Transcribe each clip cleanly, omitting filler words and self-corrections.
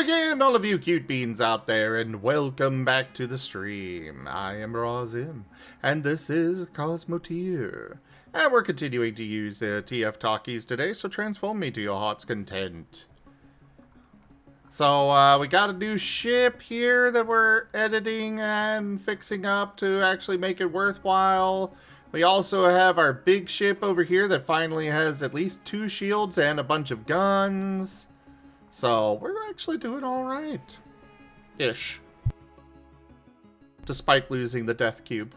again, all of you cute beans out there, and welcome back to the stream. I am Razim, and this is Cosmoteer. And we're continuing to use TF Talkies today, so transform me to your heart's content. So, we got a new ship here that we're editing and fixing up to actually make it worthwhile. We also have our big ship over here that finally has at least 2 shields and a bunch of guns. So, we're actually doing alright. Ish. Despite losing the death cube.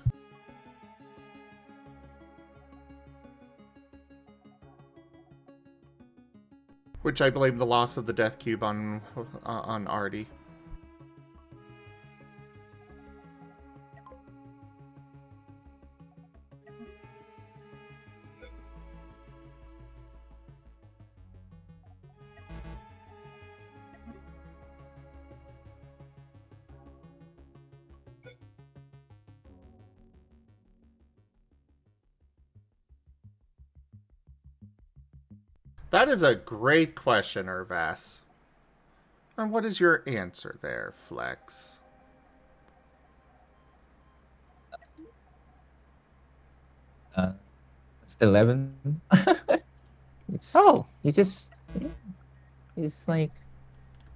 Which I blame the loss of the death cube on Artie. That is a great question, Irvas. And what is your answer there, Flex? It's 11. It's like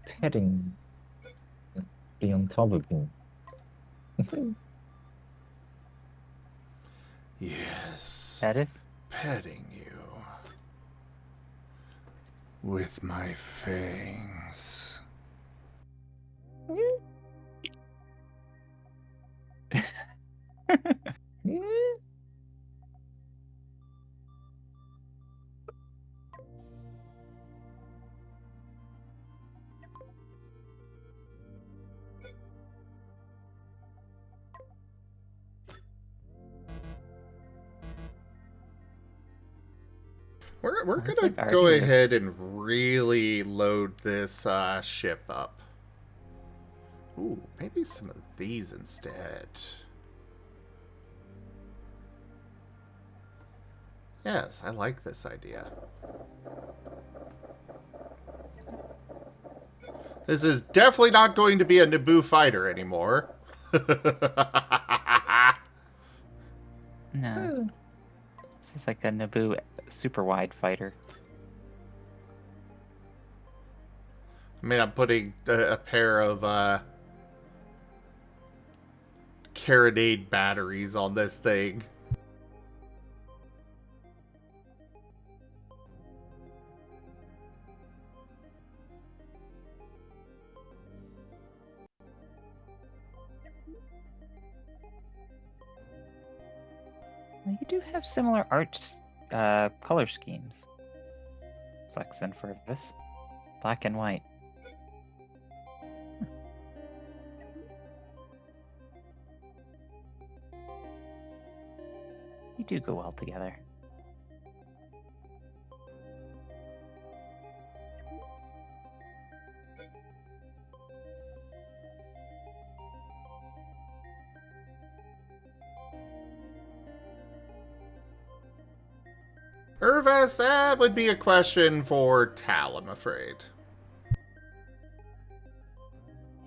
petting, be on top of him. Yes. Edith? Petting you. With my fangs. We're gonna go ahead and really load this ship up. Ooh, maybe some of these instead. Yes, I like this idea. This is definitely not going to be a Naboo fighter anymore. No. This is like a Naboo super wide fighter. I mean, I'm putting a pair of carronade batteries on this thing. Well, you do have similar art color schemes. Flex and Furvis. Black and white. You do go well together. Irvas, that would be a question for Tal, I'm afraid.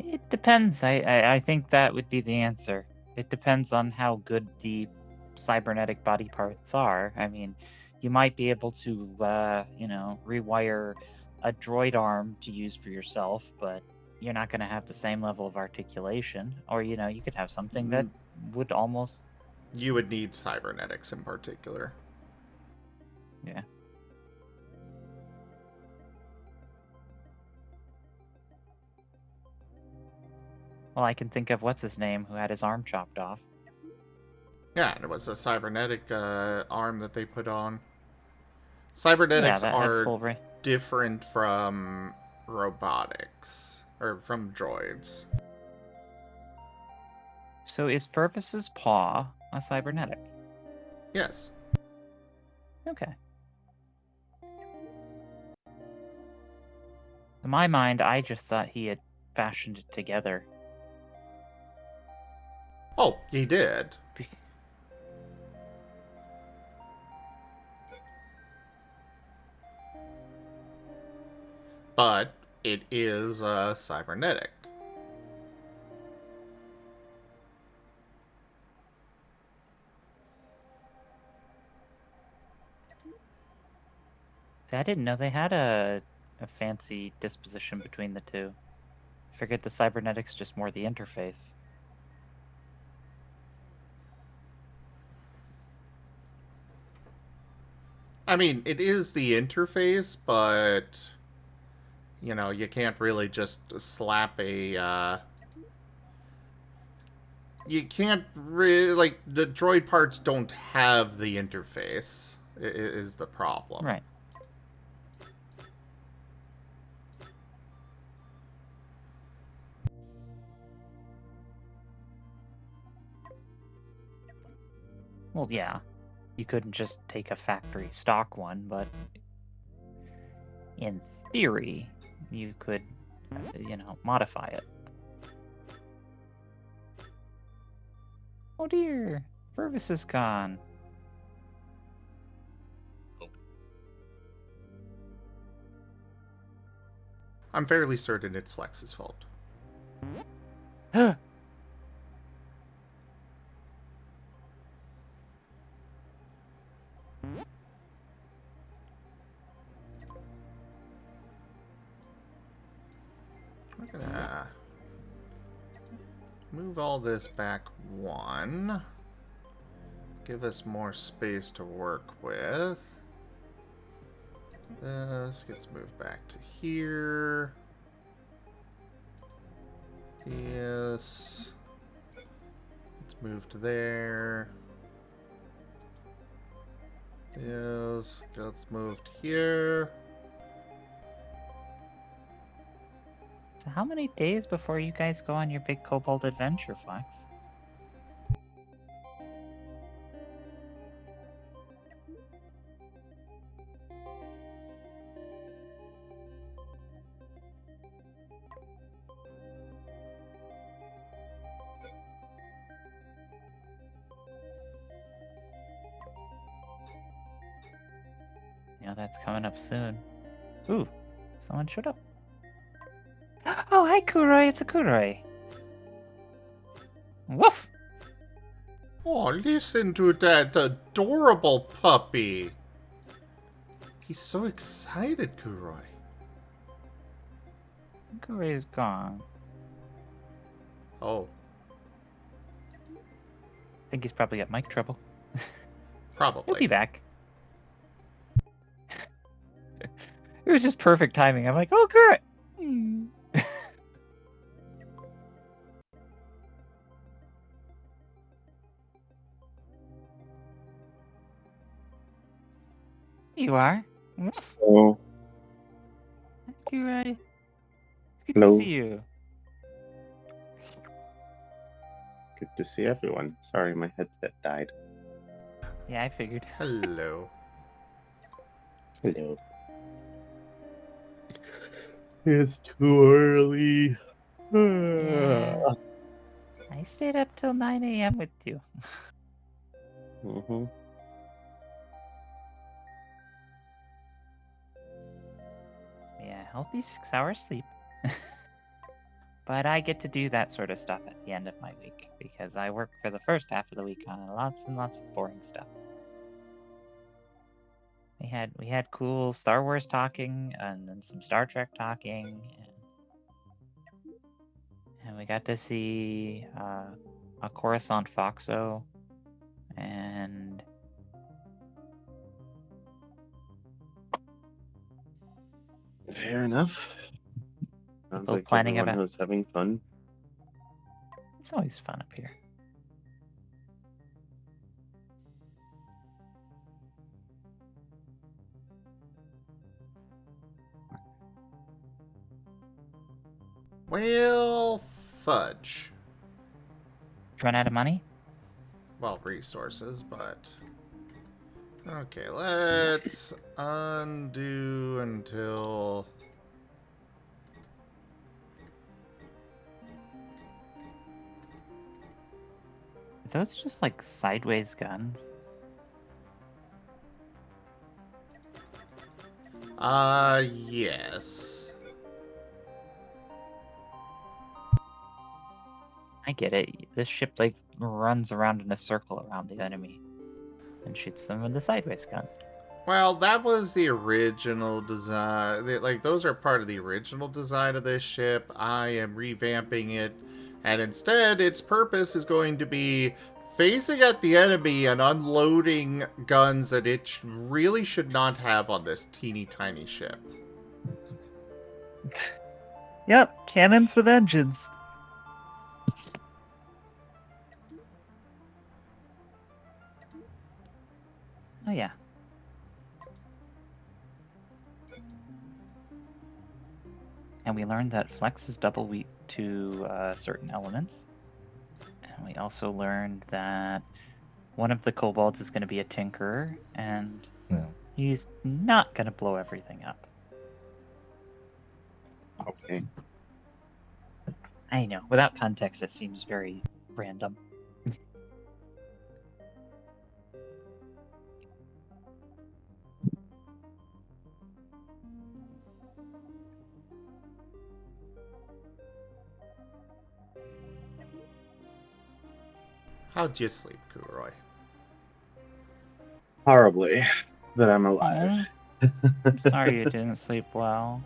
It depends. I think that would be the answer. It depends on how good the cybernetic body parts are. I mean, you might be able to, rewire a droid arm to use for yourself, but you're not going to have the same level of articulation. Or, you could have something that would almost... You would need cybernetics in particular. Yeah. Well, I can think of what's-his-name who had his arm chopped off. Yeah, it was a cybernetic arm that they put on. Cybernetics are different from robotics, or from droids. So is Furvis's paw a cybernetic? Yes. Okay. In my mind, I just thought he had fashioned it together. Oh, he did. But it is cybernetic. I didn't know they had a fancy disposition between the two. Figured the cybernetics just more the interface. I mean, it is the interface, but you know, you can't really just slap a you can't really, like, the droid parts don't have the interface is the problem. Right. Well, yeah. You couldn't just take a factory stock one, but in theory, you could, modify it. Oh dear, Furvis is gone. I'm fairly certain it's Flex's fault. We're gonna move all this back one. Give us more space to work with. This gets moved back to here. This gets moved to there. This gets moved here. So how many days before you guys go on your big kobold adventure, Flex? You know, that's coming up soon. Ooh, someone showed up. Oh, hi, Kuroi. It's a Kuroi. Woof! Oh, listen to that adorable puppy. He's so excited, Kuroi. Kuroi's gone. Oh, Think he's probably got mic trouble. He'll probably. be back. It was just perfect timing. I'm like, oh, Kuroi! Hmm. You are. Woof. Oh, Hi, Kuroi. It's good Hello. to see you. good to see everyone. Sorry, my headset died. Yeah, I figured. Hello. Hello. It's too early. Yeah. I stayed up till 9 a.m. with you. Mm-hmm. Yeah, healthy 6 hours sleep. But I get to do that sort of stuff at the end of my week because I work for the first half of the week on lots and lots of boring stuff. We had cool Star Wars talking and then some Star Trek talking, and we got to see a Coruscant Foxo and Fair enough. Sounds People like planning everyone about- was having fun. it's always fun up here. Well, fudge. Run out of money? Well, resources, but... Okay, let's undo until... Are those just like sideways guns? Yes. I get it. This ship like runs around in a circle around the enemy and shoots them with the sideways gun. Well, that was the original design. Like, those are part of the original design of this ship. I am revamping it, and instead, its purpose is going to be facing at the enemy and unloading guns that it really should not have on this teeny tiny ship. Yep, cannons with engines. Oh yeah. And we learned that flex is double weak to certain elements. And we also learned that one of the kobolds is going to be a tinkerer, and Yeah. he's not going to blow everything up. Okay. I know. Without context, it seems very random. How'd you sleep, Kuroy? Horribly, but I'm alive. Sorry you didn't sleep well.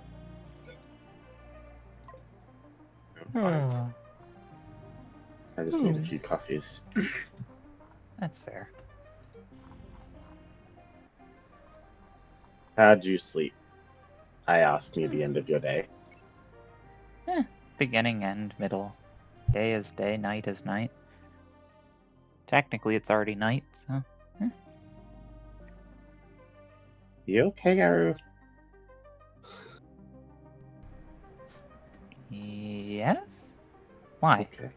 I just need a few coffees. That's fair. How'd you sleep? I asked near the end of your day. Beginning, end, middle. Day is day, night is night. Technically, it's already night, so... You okay, Garu? Yes? Why? Okay.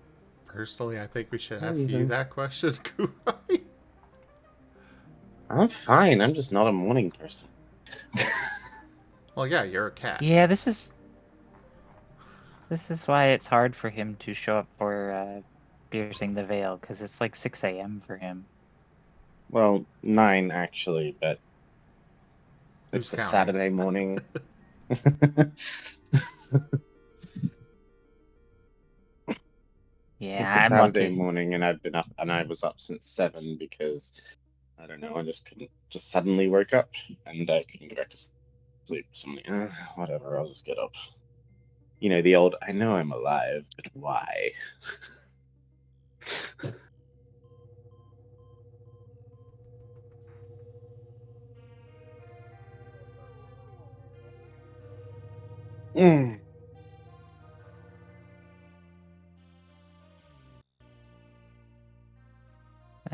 Personally, I think we should Not ask you even. that question, Kuroy. I'm fine. I'm just not a morning person. Well, yeah, you're a cat. Yeah, this is why it's hard for him to show up for piercing the veil, because it's like 6 a.m. for him. Well, 9 actually, but Who's it's a counting? Saturday morning. Yeah, It's a I'm Saturday lucky. morning, and I've been up, and I was up since 7 because I don't know. I just couldn't. Just suddenly woke up, and I couldn't go back to sleep. So I'm like, whatever. I'll just get up. You know the old. I know I'm alive, but why? Mm.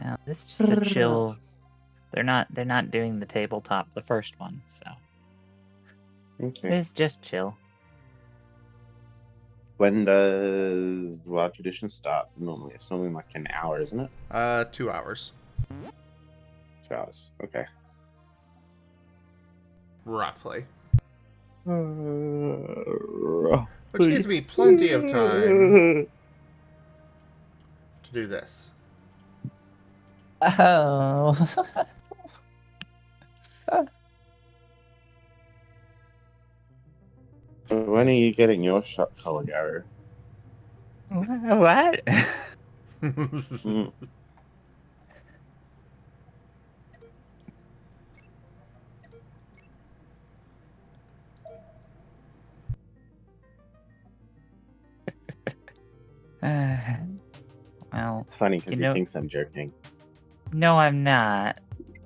Well, it's just a chill. They're not doing the tabletop, the first one, so Okay. it's just chill. When does Wild Tradition start? Normally, it's normally like an hour, isn't it? 2 hours. 2 hours. Okay. Roughly. Roughly. Which gives me plenty of time to do this. Oh. When are you getting your shot color, Garu? What? Mm. Well, It's funny because You he know- thinks I'm joking. no, I'm not.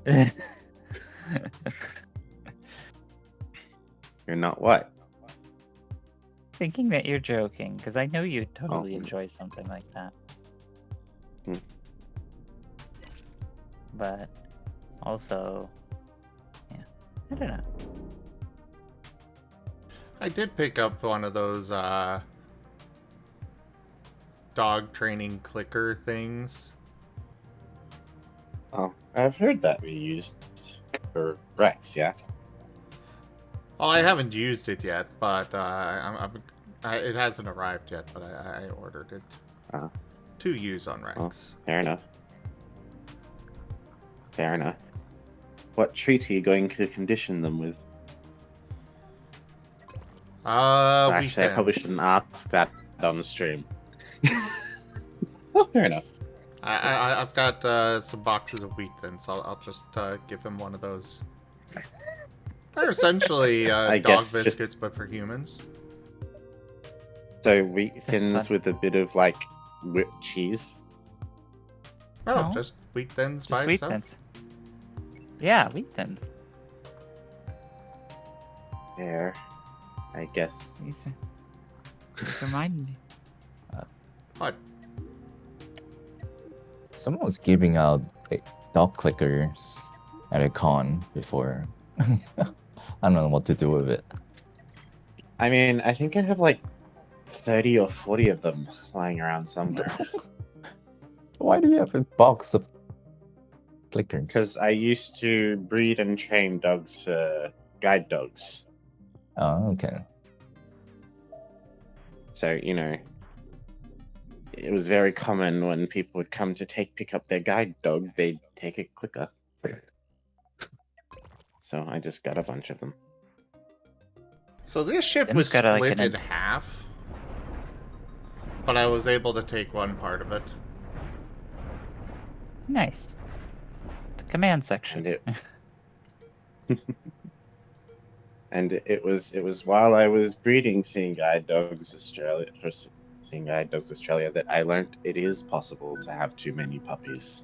You're not what? Thinking that you're joking, because I know you'd totally Oh. enjoy something like that. Hmm. But also, yeah, I don't know. I did pick up one of those dog training clicker things. Oh, I've heard that we used for Rex, yeah? Well, I haven't used it yet, but it hasn't arrived yet, but I ordered it Oh. to use on Rex. Fair enough. Fair enough. What treat are you going to condition them with? Actually, Actually, I probably shouldn't ask that on the stream. Oh, fair enough. I've got some boxes of wheat then, so I'll just give him one of those. They're essentially I dog guess just- biscuits, but for humans. So wheat thins fun. with a bit of like whipped cheese. No, No. just wheat thins Just by wheat itself. thins. Yeah, wheat thins. There, I guess. These remind me. What? Someone was giving out dog clickers at a con before. I don't know what to do with it. I mean, I think I have like 30 or 40 of them lying around somewhere. Why do you have a box of clickers? Because I used to breed and train dogs, guide dogs. Oh, okay. So, you know, it was very common when people would come to pick up their guide dog, they'd take a clicker. So I just got a bunch of them. So this ship Ben's was got, like, split an- in half, but I was able to take one part of it. Nice. The command section. And it was while I was breeding Seeing Guide Dogs Australia that I learned it is possible to have too many puppies.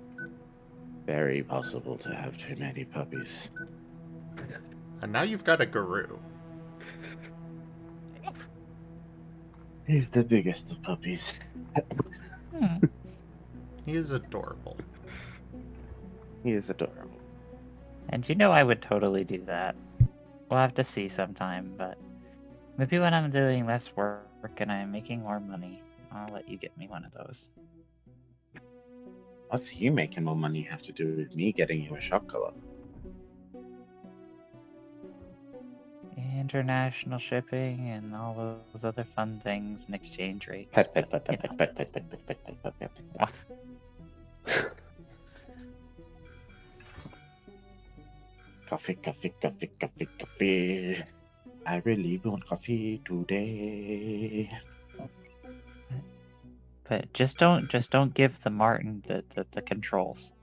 Very possible to have too many puppies. And now you've got a guru. He's the biggest of puppies. Hmm. He is adorable. He is adorable. And you know I would totally do that. We'll have to see sometime, but maybe when I'm doing less work and I'm making more money, I'll let you get me one of those. What's you making more money have to do with me getting you a shock collar? International shipping and all those other fun things and exchange rates. Pet, pet, but, pet, you pet, know. pet, pet, pet, pet, pet, pet, pet, pet, pet, pet. Coffee, coffee, coffee, coffee, coffee. I really want coffee today. But just don't give the Marten the controls.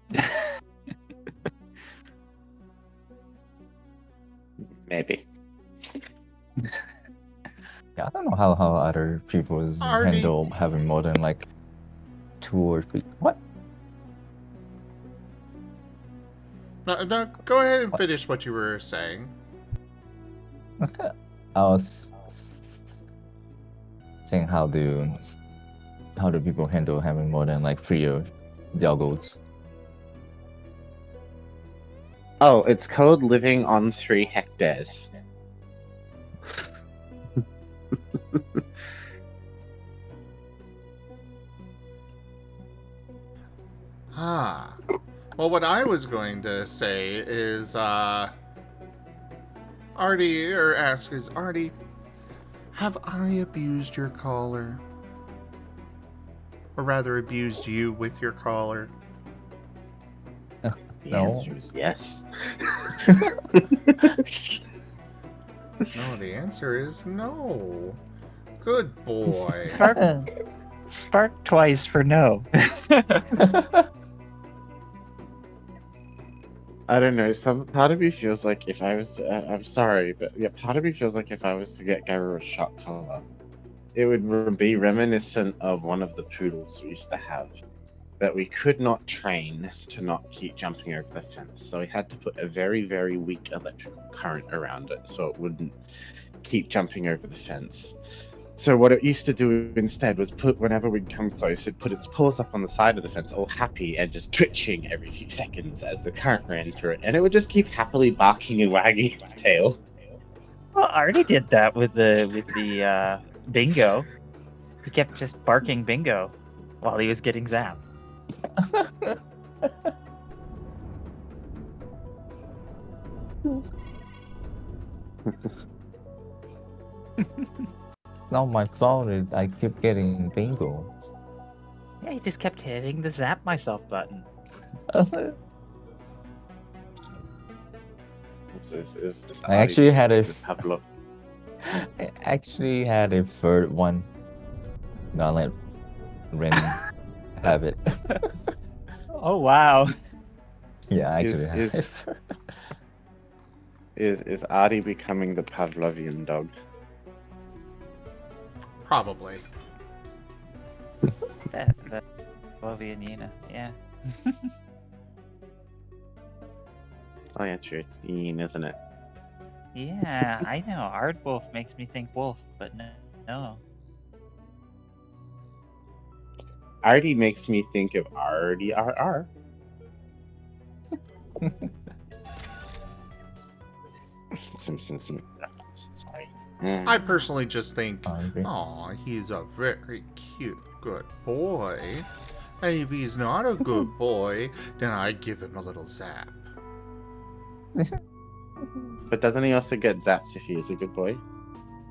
Maybe. Yeah, I don't know how other people Artie. handle having more than like 2 or 3. What? No, go ahead and finish what you were saying. I was saying how do people handle having more than like 3 doggos? Oh, it's called living on 3 hectares. Ah. Well, what I was going to say is, Artie, have I abused your collar? Or rather, abused you with your collar? The No. answer is yes. No, the answer is no. Good boy. Spark twice for no. I don't know. Some part of me feels like if I was, I'm sorry, but yeah, part of me feels like if I was to get Gary a shock collar, it would be reminiscent of one of the poodles we used to have that we could not train to not keep jumping over the fence. So we had to put a very, very weak electrical current around it so it wouldn't keep jumping over the fence. So what it used to do instead was whenever we'd come close, it'd put its paws up on the side of the fence, all happy and just twitching every few seconds as the current ran through it, and it would just keep happily barking and wagging its tail. Well, Artie did that with the bingo. He kept just barking bingo while he was getting zapped. It's not my fault. I keep getting bingos. Yeah, he just kept hitting the zap myself button. I actually had a Pablo. I actually had a third one. Not like ran have it. Oh wow. Yeah, I actually Is- have it. Is Artie becoming the Pavlovian dog? Probably. that Bobby and Nina, yeah. Oh yeah, true. It's Ian, isn't it? Yeah, I know. Aardwolf makes me think wolf, but no. Artie makes me think of Artie RR. Simpsons reference. Sorry. I personally just think, Hungry. aw, he's a very cute, good boy. And if he's not a good boy, then I give him a little zap. But doesn't he also get zaps if he is a good boy?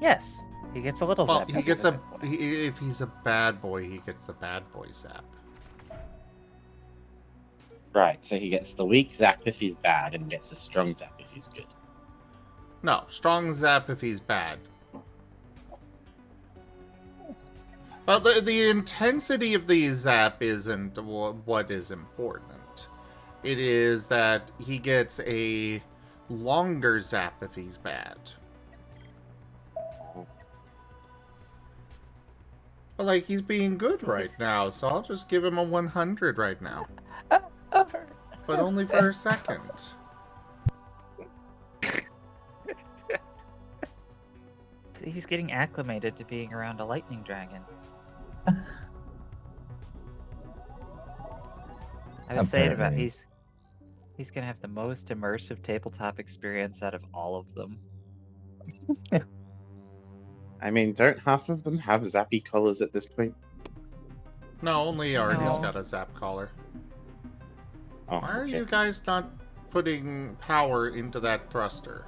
Yes, he gets a little Well, zap. he if gets he's a. good boy. If he's a bad boy, he gets the bad boy zap. Right, so he gets the weak zap if he's bad and gets the strong zap if he's good. No, strong zap if he's bad. Well, the intensity of the zap isn't what is important. It is that he gets a longer zap if he's bad. But, like, he's being good right now, so I'll just give him a 100 right now. But only for a second. He's getting acclimated to being around a lightning dragon. I was saying about Apparently. he's gonna have the most immersive tabletop experience out of all of them. I mean, don't half of them have zappy collars at this point? No, only Artie's No. got a zap collar. Oh, Why are okay. you guys not putting power into that thruster?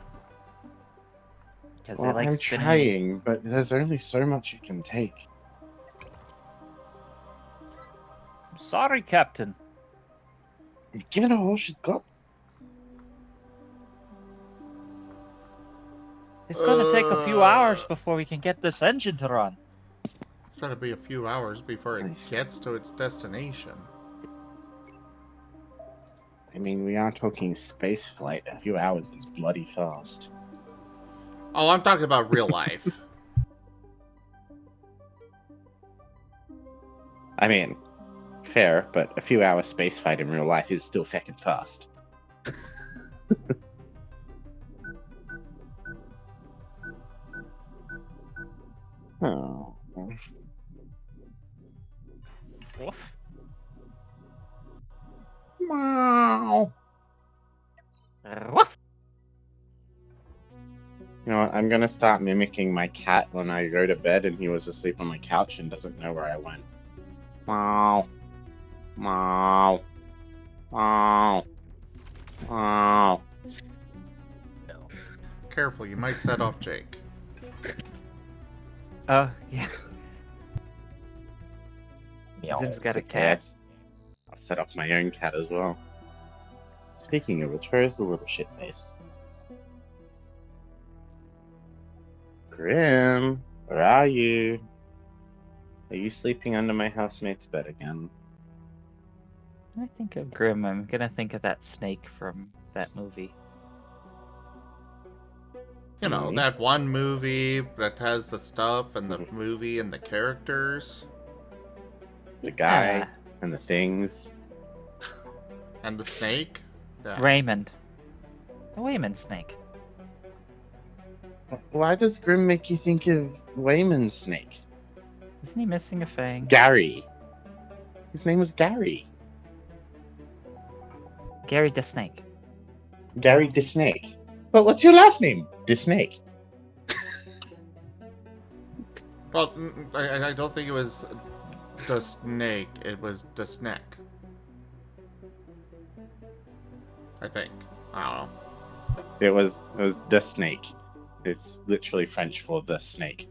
Because Well, they like I'm spinning. trying, but there's only so much it can take. Sorry, Captain. Give it all she's got. It's gonna take a few hours before we can get this engine to run. It's gotta be a few hours before it gets to its destination. I mean, we are talking space flight. A few hours is bloody fast. Oh, I'm talking about real life. I mean, fair, but a few hours space flight in real life is still feckin' fast. Oh. Woof. Meow. Woof. You know what? I'm gonna start mimicking my cat when I go to bed and he was asleep on my couch and doesn't know where I went. Meow. Meow. Meow. Meow. Careful, you might set off Jake. Oh, yeah. Meow. Zim's got a Okay, cat. I'll set up my own cat as well. Speaking of which, where is the little shit face? Grim, where are you? Are you sleeping under my housemate's bed again? When I think of Grim, I'm gonna think of that snake from that movie. You know, Really? that one movie that has the stuff and the movie and the characters The guy Yeah. and the things. and the snake. Yeah. Raymond. The Wayman snake. Why does Grim make you think of Wayman's snake? Isn't he missing a fang? Gary. His name was Gary. Gary the Snake. Gary the Snake. But what's your last name? The Snake. Well, I don't think it was the snake. It was the snack. I think. I don't know. It was the Snake. It's literally French for the snake.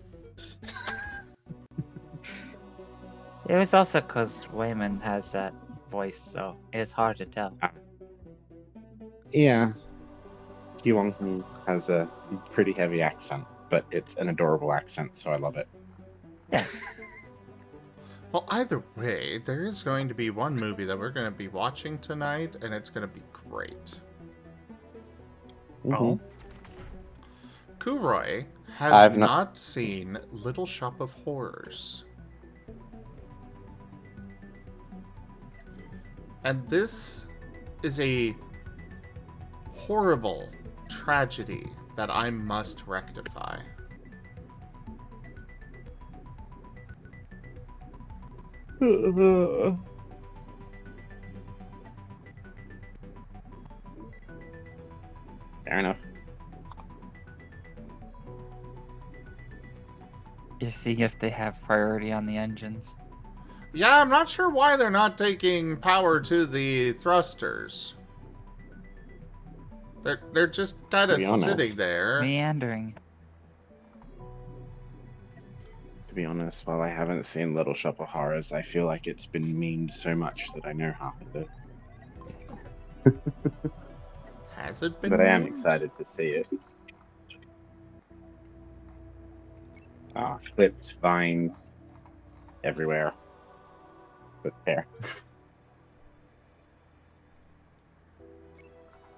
It was also because Wayman has that voice, so it's hard to tell. Yeah. Kiwong has a pretty heavy accent, but it's an adorable accent, so I love it. Yeah. Well, either way, there is going to be one movie that we're going to be watching tonight, and it's going to be great. Oh. Kuroy has I've not seen Little Shop of Horrors. And this is a horrible tragedy that I must rectify. Fair enough. You're seeing if they have priority on the engines. Yeah, I'm not sure why they're not taking power to the thrusters. They're just kind To of be honest. sitting there. Meandering. To be honest, while I haven't seen Little Shop of Horrors, I feel like it's been memed so much that I know half of it. Has it been But I am named? excited to see it. Clipped vines everywhere. With hair.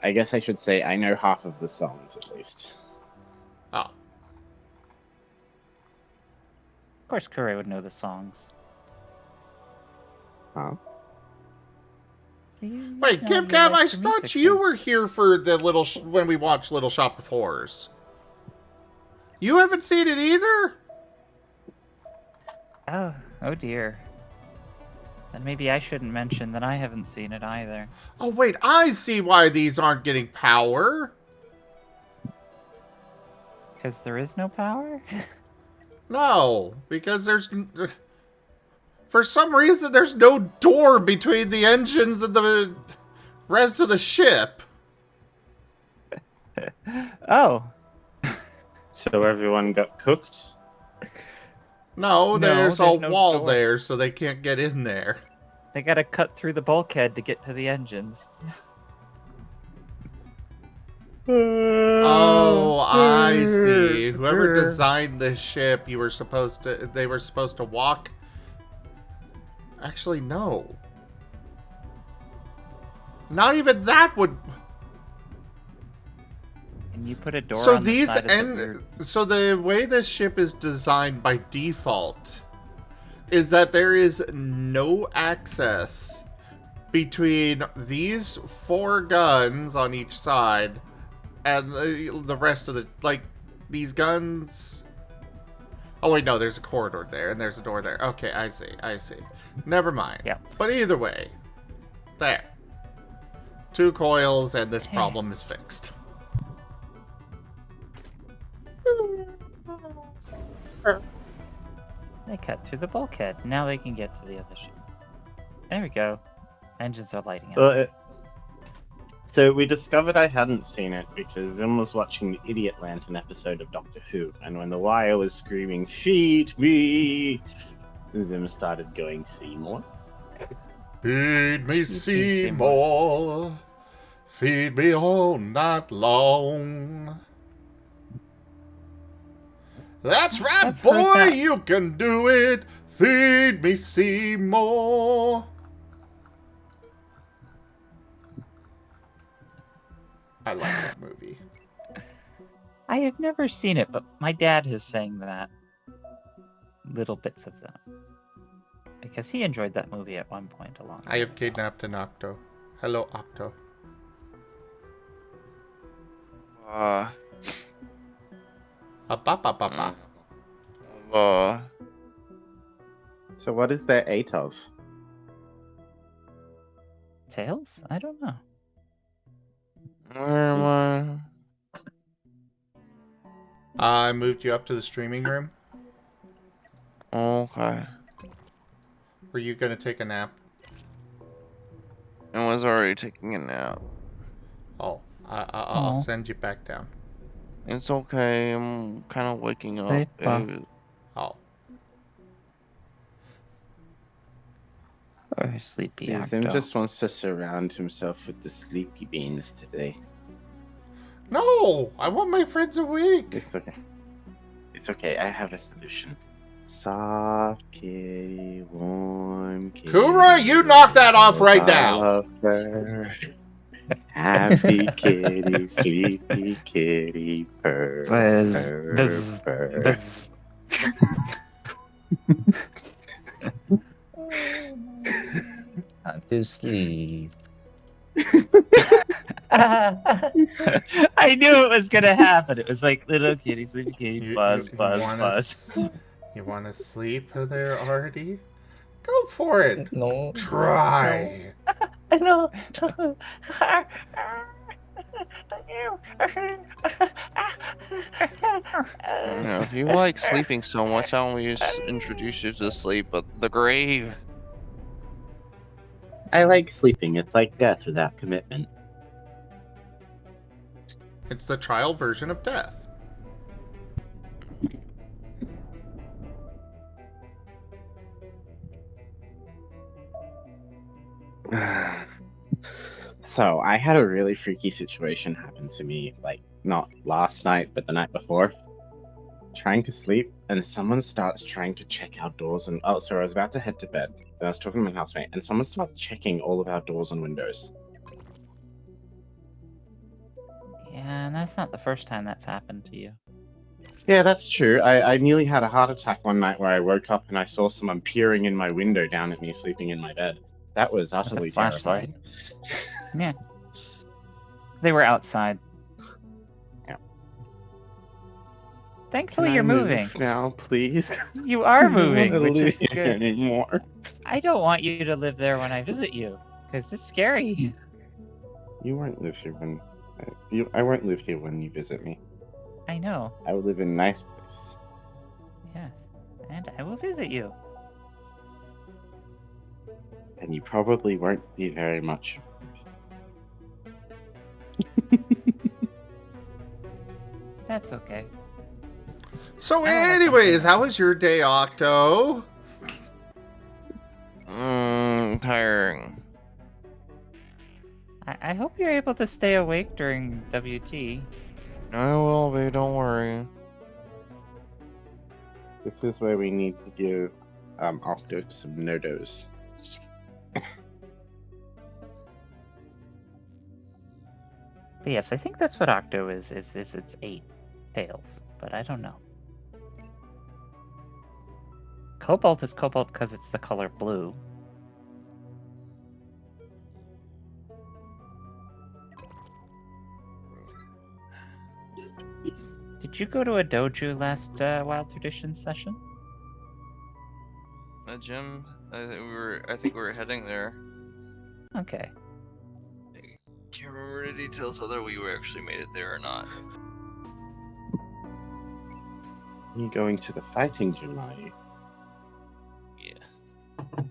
I guess I should say I know half of the songs at least. Oh. Of course, Curry would know the songs. Huh? Wait, Kim Cam, I thought you were here for the when we watched Little Shop of Horrors. You haven't seen it either? Oh dear. Then maybe I shouldn't mention that I haven't seen it either. Oh, wait, I see why these aren't getting power. Because there is no power? No, because for some reason, there's no door between the engines and the rest of the ship. Oh. So everyone got cooked? No, there's a there's no wall door. there, so they can't get in there. They gotta cut through the bulkhead to get to the engines. Oh, I see. Whoever designed this ship, they were supposed to walk. Actually, no. Not even that would. And you put a door So on the these side of the weird... so the way this ship is designed by default is that there is no access between these 4 guns on each side and the rest of the, like, these guns. Oh wait, no, there's a corridor there and there's a door there. Okay, I see. Never mind. Yeah. But either way, there. 2 coils and this problem is fixed. They cut through the bulkhead. Now they can get to the other ship. There we go. Engines are lighting up. So we discovered I hadn't seen it because Zim was watching the Idiot Lantern episode of Doctor Who, and when the wire was screaming, "Feed me!" Zim started going Seymour. Feed me, Seymour. Feed me all night long. That's right, I've heard boy, that. you can do it. Feed me, Seymour. I like that movie. I have never seen it, but my dad has sang that. Little bits of that. Because he enjoyed that movie at one point a lot. I have kidnapped an Octo. Hello, Octo. Ba-ba-ba-ba. So what is there 8 of? Tails? I don't know. Where am I moved you up to the streaming room. I? Okay. Were you gonna take a nap? I was already taking a nap. Oh, I'll send you back down. It's okay. I'm kind of waking Sleep up. well. Oh. Or sleepy Zim Octo. just wants to surround himself with the sleepy beans today. No! I want my friends awake! It's okay. It's okay. I have a solution. Soft kitty, warm kitty. Kura, you knock that off right now. love her. Happy kitty, sleepy kitty, purr, Buzz, purr, buzz, purr. buzz. Not to sleep. I knew it was gonna happen. It was like little kitty, sleepy kitty, buzz, buzz, wanna buzz. You want to sleep there, Artie? Go for it. No. Try. I know. You know, if you like sleeping so much, why don't we just introduce you to sleep at the grave? I like sleeping. It's like death without commitment. It's the trial version of death. So, I had a really freaky situation happen to me, like, not last night, but the night before. Trying to sleep, and someone starts trying to check our doors and... Oh, sorry, I was about to head to bed, and I was talking to my housemate, and someone started checking all of our doors and windows. Yeah, and that's not the first time that's happened to you. Yeah, that's true. I nearly had a heart attack one night where I woke up and I saw someone peering in my window down at me sleeping in my bed. That was utterly flashlight. terrifying. Yeah. They were outside. Yeah. Thankfully, Can I you're move moving. now, please. You are moving, I don't which wanna is live here good. anymore. I don't want you to live there when I visit you, because it's scary. You won't live here when I won't live here when you visit me. I know. I will live in a nice place. Yes. And I will visit you. And you probably won't be very much. That's okay. So, I don't have anyways, something. how was your day, Octo? Tiring. I hope you're able to stay awake during WT. I will be, don't worry. This is where we need to give Octo some no-dos. But yes, I think that's what Octo is it's 8 tails, but I don't know. Cobalt is cobalt because it's the color blue. Did you go to a dojo last Wild Traditions session? A gym? I think we were heading there. Okay. Can't remember the details whether we actually made it there or not. You going to the fighting gym, are you? Yeah.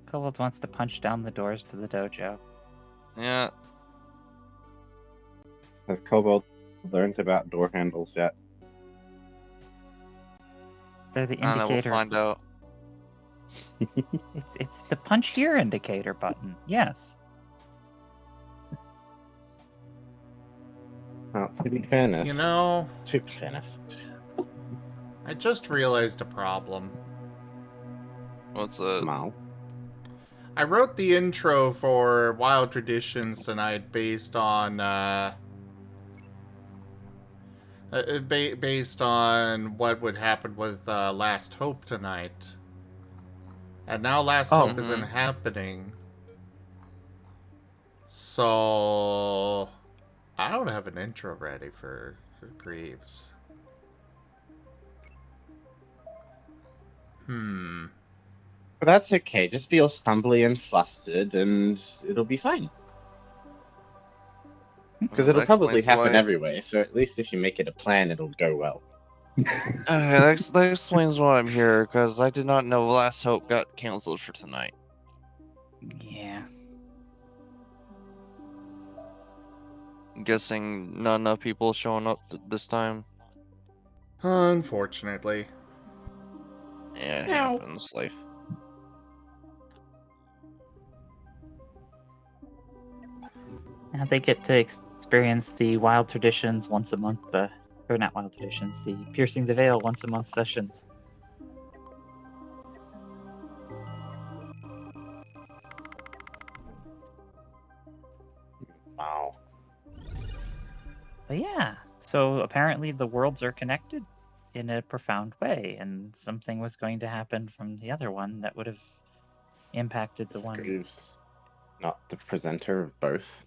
Cobalt wants to punch down the doors to the dojo. Yeah. Has Cobalt learned about door handles yet? They're the And I will indicator. find out. It's the punch here indicator button. Yes. Well, to be fairness, You know, to be fairness, I just realized a problem. What's that? Mal. I wrote the intro for Wild Traditions tonight based on based on what would happen with Last Hope tonight, and now Last Hope isn't happening. So I don't have an intro ready for Greaves. But that's okay. Just be all stumbly and flustered, and it'll be fine. Because Well, it'll that probably explains happen why- everywhere. So at least if you make it a plan, it'll go well. Okay, that explains why I'm here, because I did not know Last Hope got canceled for tonight. Yeah. I'm guessing not enough people showing up this time. Unfortunately. Yeah, it Ow. happens. Life. Now they get to experience the Wild Traditions once a month, or not Wild Traditions, the Piercing the Veil once a month sessions. Wow. But yeah, so apparently the worlds are connected in a profound way, and something was going to happen from the other one that would have impacted the Is one. Grooves not the presenter of both?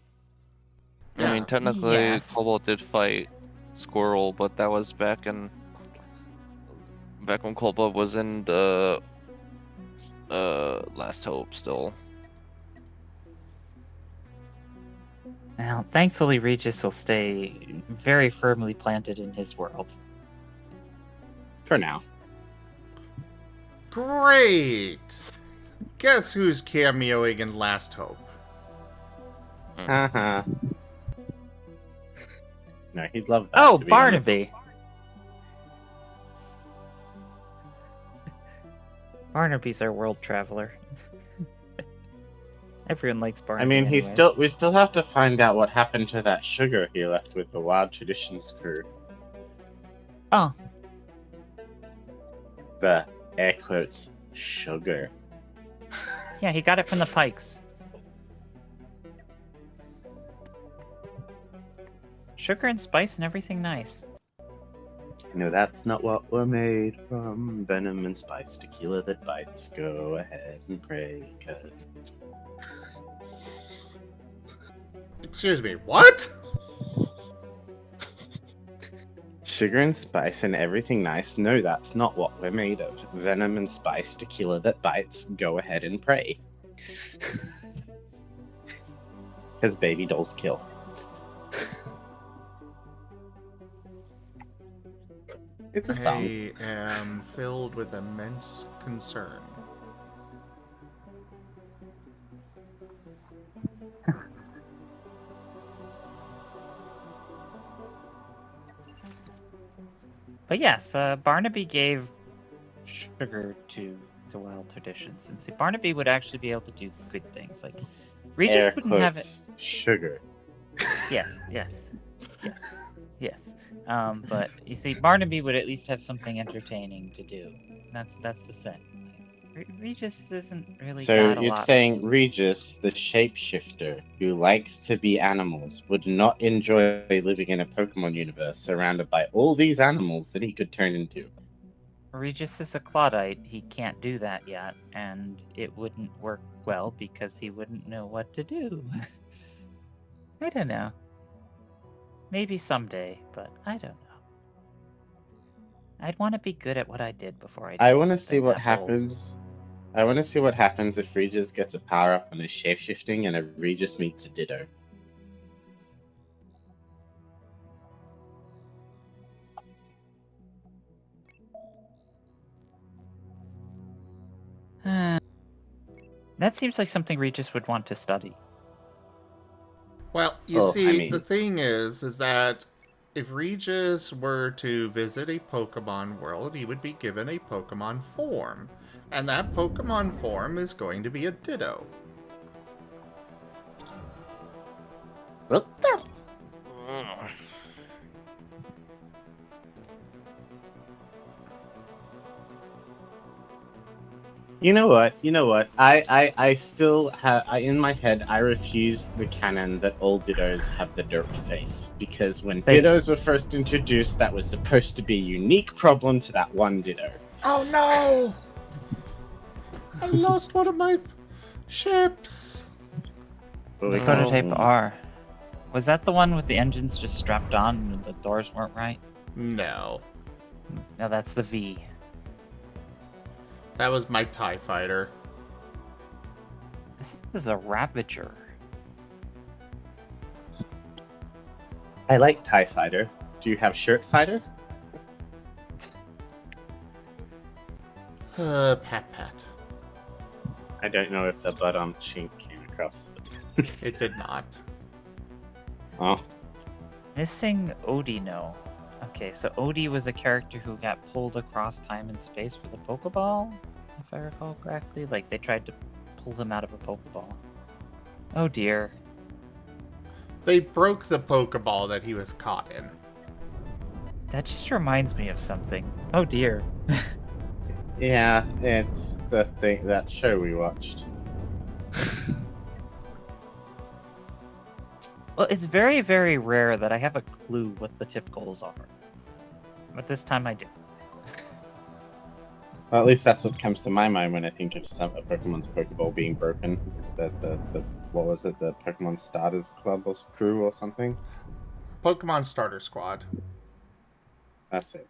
I Yeah. mean, technically, Yes. Cobalt did fight Squirrel, but that was back when Cobalt was in the Last Hope still. Well, thankfully, Regis will stay very firmly planted in his world. For now. Great! Guess who's cameoing in Last Hope? Haha. No, he'd love that. Oh, to be honest. Barnaby! Barnaby's our world traveler. Everyone likes I Barnaby. mean, anyway. we still have to find out what happened to that sugar he left with the Wild Traditions crew. Oh, The air quotes sugar. yeah, he got it from the Pikes. Sugar and spice and everything nice. No, that's not what we're made from. Venom and spice, tequila that bites. Go ahead and pray, 'cause... Excuse me, what? Sugar and spice and everything nice. No, that's not what we're made of. Venom and spice, tequila that bites. Go ahead and pray. Because baby dolls kill. It's a song. I am filled with immense concern. But yes, Barnaby gave sugar to Wild Traditions. And see, Barnaby would actually be able to do good things. Like, Regis Air wouldn't have it. quotes, sugar. Yes. But you see, Barnaby would at least have something entertaining to do. That's the thing. Regis isn't really So got a you're lot. saying Regis, the shapeshifter who likes to be animals, would not enjoy living in a Pokemon universe surrounded by all these animals that he could turn into? Regis is a Claudite. He can't do that yet, and it wouldn't work well because he wouldn't know what to do. I don't know. Maybe someday, but I don't know. I'd want to be good at what I did before I did I want to see something what that bold. happens. I want to see what happens if Regis gets a power up on his shapeshifting and a Regis meets a Ditto. That seems like something Regis would want to study. Well, you Oh, see, I mean- the thing is that if Regis were to visit a Pokemon world, he would be given a Pokemon form. And that Pokemon form is going to be a Ditto. You know what? I still have. In my head, I refuse the canon that all Dittos have the dirt face. Because when They- Dittos were first introduced, that was supposed to be a unique problem to that one Ditto. Oh no! I lost one of my ships! But The we prototype can- R. Was that the one with the engines just strapped on and the doors weren't right? No. No, that's the V. That was my TIE fighter. This is a Ravager. I like TIE Fighter. Do you have Shirt Fighter? Pat Pat. I don't know if the butt on chink came across. It did not. Oh, Missing Odino. Okay, so Odie was a character who got pulled across time and space with a Pokeball, if I recall correctly. Like, they tried to pull him out of a Pokeball. Oh dear. They broke the Pokeball that he was caught in. That just reminds me of something. Oh dear. yeah, it's the thing, that show we watched. Well, it's very, very rare that I have a clue what the tip goals are. But this time I do. Well, at least that's what comes to my mind when I think of a Pokemon's Pokeball being broken. It's the what was it? The Pokemon Starters Club or crew or something? Pokemon Starter Squad. That's it.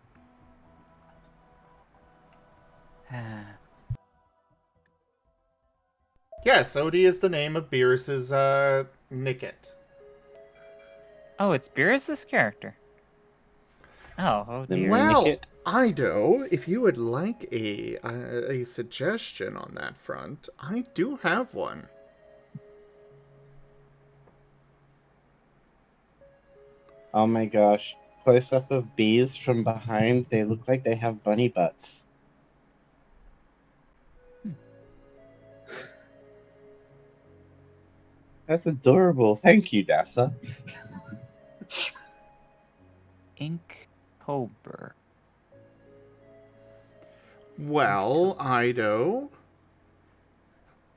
Yes, Odie is the name of Beerus's Nickit. Oh, it's Beerus' character. Oh The dear. Well, Nickit? Ido, if you would like a suggestion on that front, I do have one. Oh my gosh. Close up of bees from behind. They look like they have bunny butts. That's adorable. Thank you, Dasa. Inktober. Well, Ido,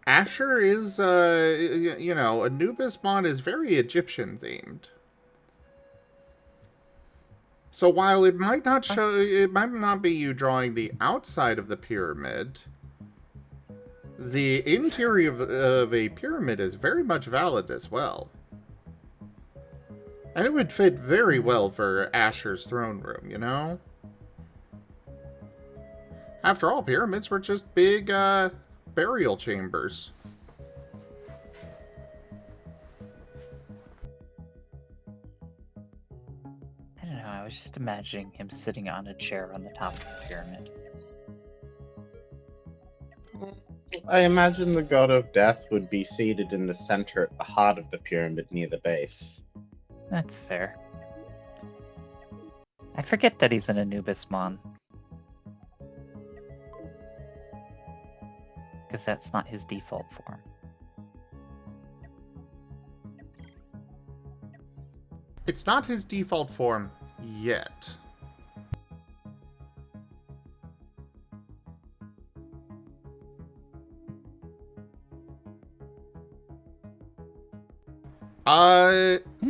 Asher is, Anubismon is very Egyptian themed. So while it might not be you drawing the outside of the pyramid, the interior of a pyramid is very much valid as well. And it would fit very well for Asher's throne room, you know? After all, pyramids were just big, burial chambers. I don't know, I was just imagining him sitting on a chair on the top of the pyramid. I imagine the god of death would be seated in the center at the heart of the pyramid near the base. That's fair. I forget that he's an Anubismon. Because that's not his default form. It's not his default form yet.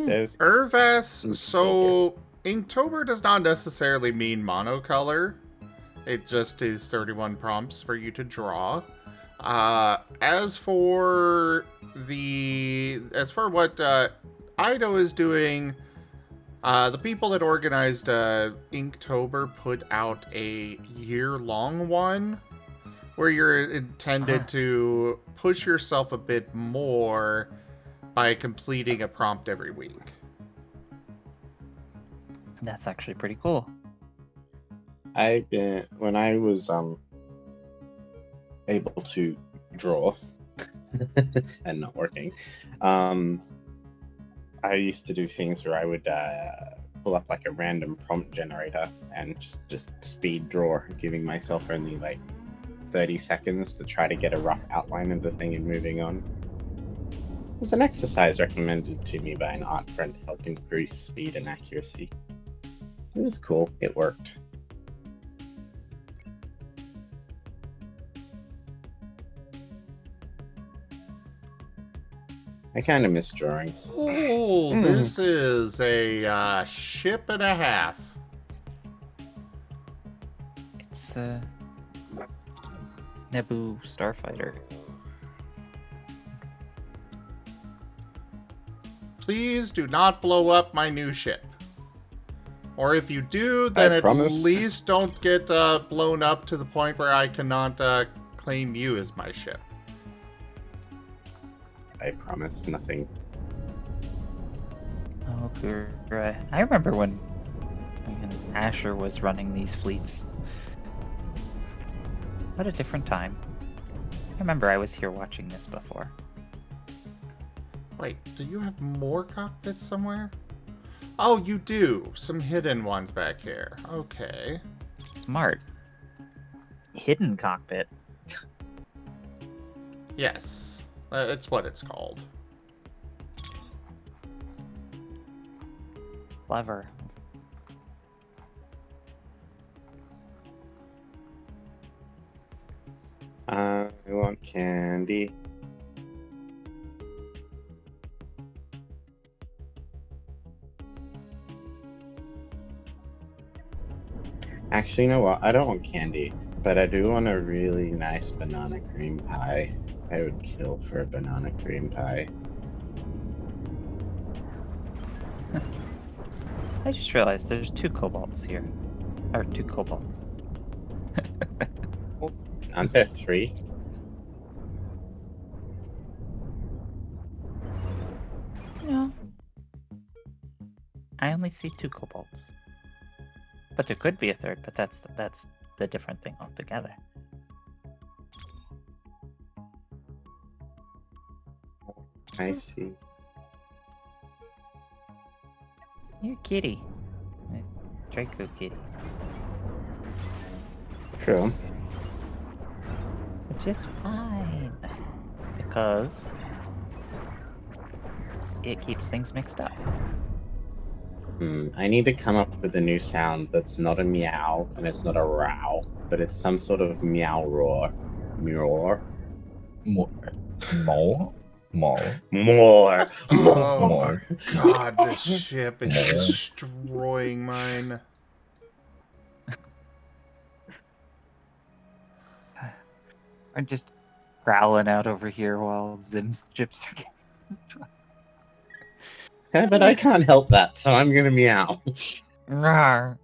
There's Urvas, so Inktober does not necessarily mean monocolor. It just is 31 prompts for you to draw. As for what Ido is doing, the people that organized Inktober put out a year-long one where you're intended to push yourself a bit more by completing a prompt every week. That's actually pretty cool. When I was able to draw and not working, I used to do things where I would pull up like a random prompt generator and just speed draw, giving myself only like 30 seconds to try to get a rough outline of the thing and moving on. It was an exercise recommended to me by an art friend to help increase speed and accuracy. It was cool. It worked. I kind of miss drawing. Oh, this is a ship and a half. It's a Nebu Starfighter. Please do not blow up my new ship. Or if you do, then I at promise. least don't get blown up to the point where I cannot claim you as my ship. I promise nothing. Oh, great. I remember when Asher was running these fleets. What a different time. I remember I was here watching this before. Wait, do you have more cockpits somewhere? Oh, you do. Some hidden ones back here. Okay. Smart. Hidden cockpit. Yes. It's what it's called. Clever. I want candy. Actually, you know what? I don't want candy, but I do want a really nice banana cream pie. I would kill for a banana cream pie. I just realized there's 2 kobolds here. Or 2 kobolds. Aren't there 3? No. I only see 2 kobolds. But there could be a third, but that's the different thing altogether. I see. You're kitty. Draco kitty. True. Which is fine. Because it keeps things mixed up. I need to come up with a new sound that's not a meow and it's not a row, but it's some sort of meow roar. Meow. More. More. More. More. Oh More. my god, this ship is destroying mine. I'm just growling out over here while Zim's chips are getting. Yeah, but I can't help that, so I'm gonna meow. Rawr.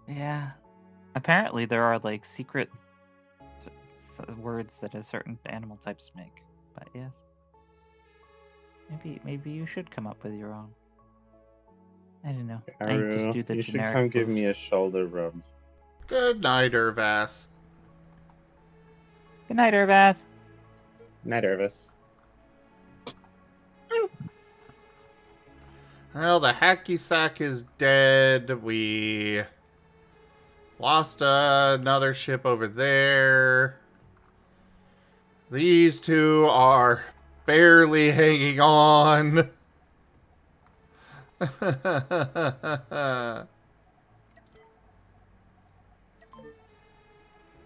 Yeah. Apparently there are like secret words that a certain animal types make. But yes. Maybe you should come up with your own. I don't know. I just do the you should generic come give me a moves. shoulder rub. Good night, Irvass. Good night, Irvass. Night, Irvis. Well, the hacky sack is dead. We lost another ship over there. These 2 are barely hanging on.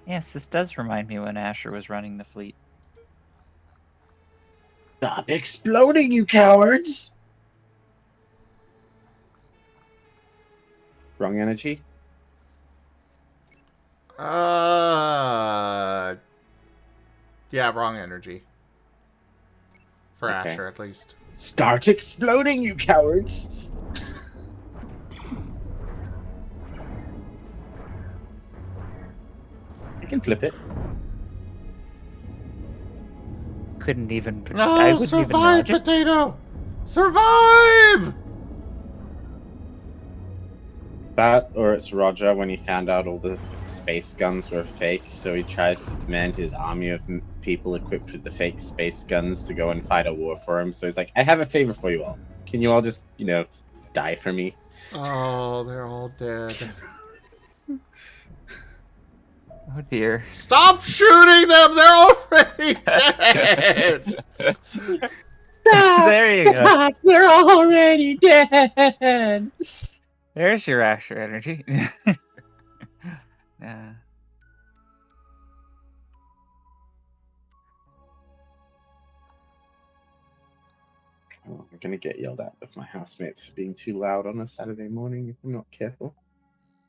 Yes, this does remind me when Asher was running the fleet. Stop exploding, you cowards! Wrong energy? Yeah, wrong energy. For Okay. Asher, at least. Start exploding, you cowards! I can flip it. Couldn't even. I No, wouldn't even know. survive, Just potato! Survive! That, or it's Roger when he found out all the space guns were fake, so he tries to demand his army of people equipped with the fake space guns to go and fight a war for him. So he's like, I have a favor for you all. Can you all just, die for me? Oh, they're all dead. oh dear. Stop shooting them! They're already dead! There you go. They're already dead! There's your Asher energy. Yeah. Oh, I'm gonna get yelled at with my housemates for being too loud on a Saturday morning if I'm not careful.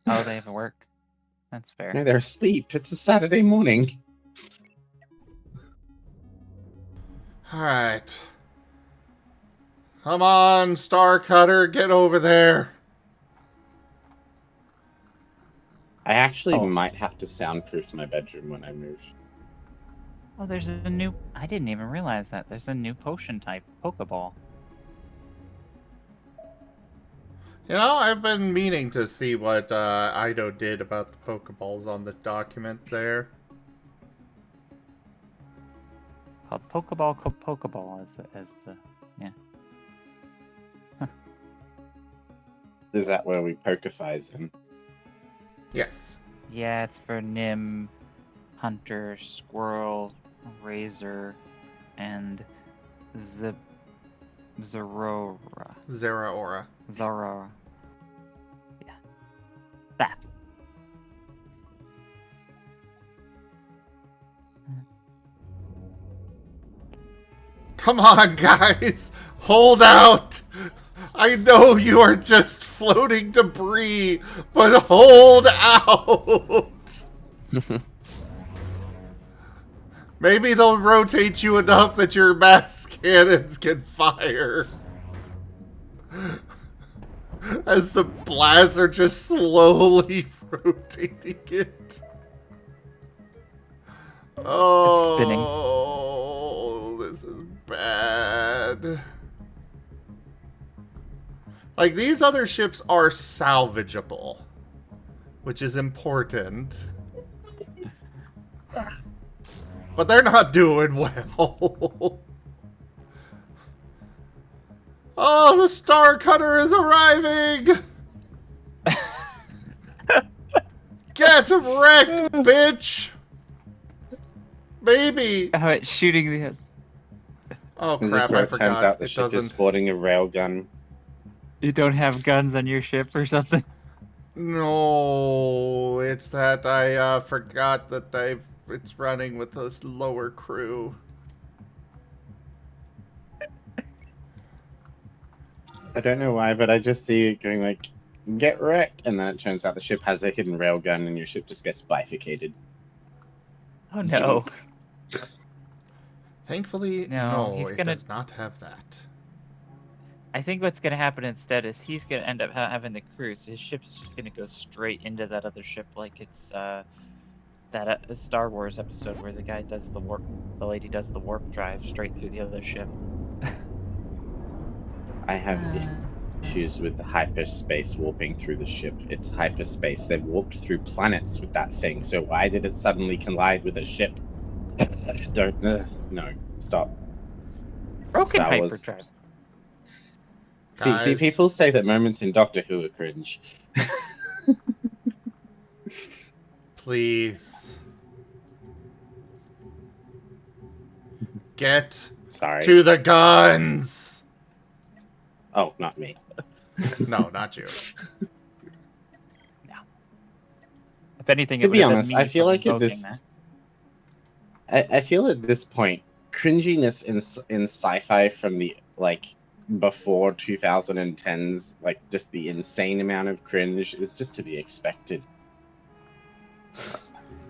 Oh, they have to work. That's fair. No, they're asleep. It's a Saturday morning. Alright. Come on, Star Cutter, get over there. I actually might have to soundproof my bedroom when I move. Oh, there's a new. I didn't even realize that. There's a new potion type, Pokeball. You know, I've been meaning to see what Ido did about the Pokeballs on the document there. Called Pokeball as the yeah. Is that where we pokefize them? Yes. Yeah, it's for Nim, Hunter, Squirrel, Razor, and Zerora. Zeraora. Zerora. Yeah. That. Come on, guys! Hold out! I know you are just floating debris, but hold out. Maybe they'll rotate you enough that your mass cannons can fire. As the blasts are just slowly rotating it. Oh, this is bad. Like, these other ships are salvageable, which is important. But they're not doing well. Oh, the Star Cutter is arriving! Get wrecked, bitch! Baby! Oh, it's shooting the... Oh Is crap, this where I it turns forgot. out the It ship is doesn't... sporting a railgun? You don't have guns on your ship or something? No, it's that I forgot that it's running with a lower crew. I don't know why, but I just see it going like, get wrecked, and then it turns out the ship has a hidden railgun and your ship just gets bifurcated. Oh no. Thankfully, No, no, he's it gonna- does not have that. I think what's going to happen instead is he's going to end up having the crew, so his ship's just going to go straight into that other ship like it's that Star Wars episode where the guy does the lady does the warp drive straight through the other ship. I have issues with the hyperspace warping through the ship. It's hyperspace. They've warped through planets with that thing, so why did it suddenly collide with a ship? Don't... no, stop. Broken Star Wars- hyperdrive. See, Guys. people say that moments in Doctor Who are cringe. Please. Get Sorry. to the guns! Oh, not me. No, not you. If anything, To it would be have been honest, me I feel for like at invoking this- that. I feel at this point, cringiness in sci-fi from the, like, before 2010s, like, just the insane amount of cringe is just to be expected.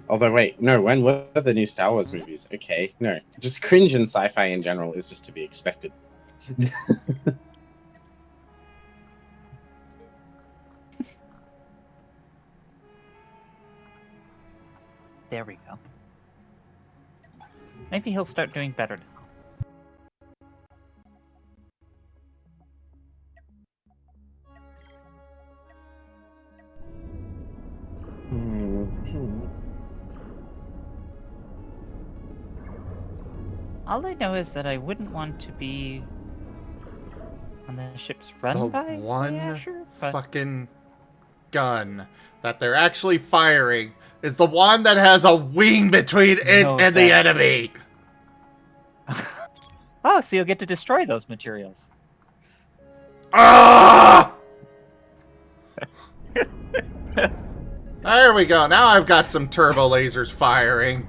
Although, wait, no, when were the new Star Wars movies? Okay, no, just cringe in sci-fi in general is just to be expected. There we go. Maybe he'll start doing better now. All I know is that I wouldn't want to be on the ships run The by one Asher, but fucking gun that they're actually firing is the one that has a wing between it No, and the that- enemy. oh, so you'll get to destroy those materials. Ah! There we go. Now I've got some turbo lasers firing.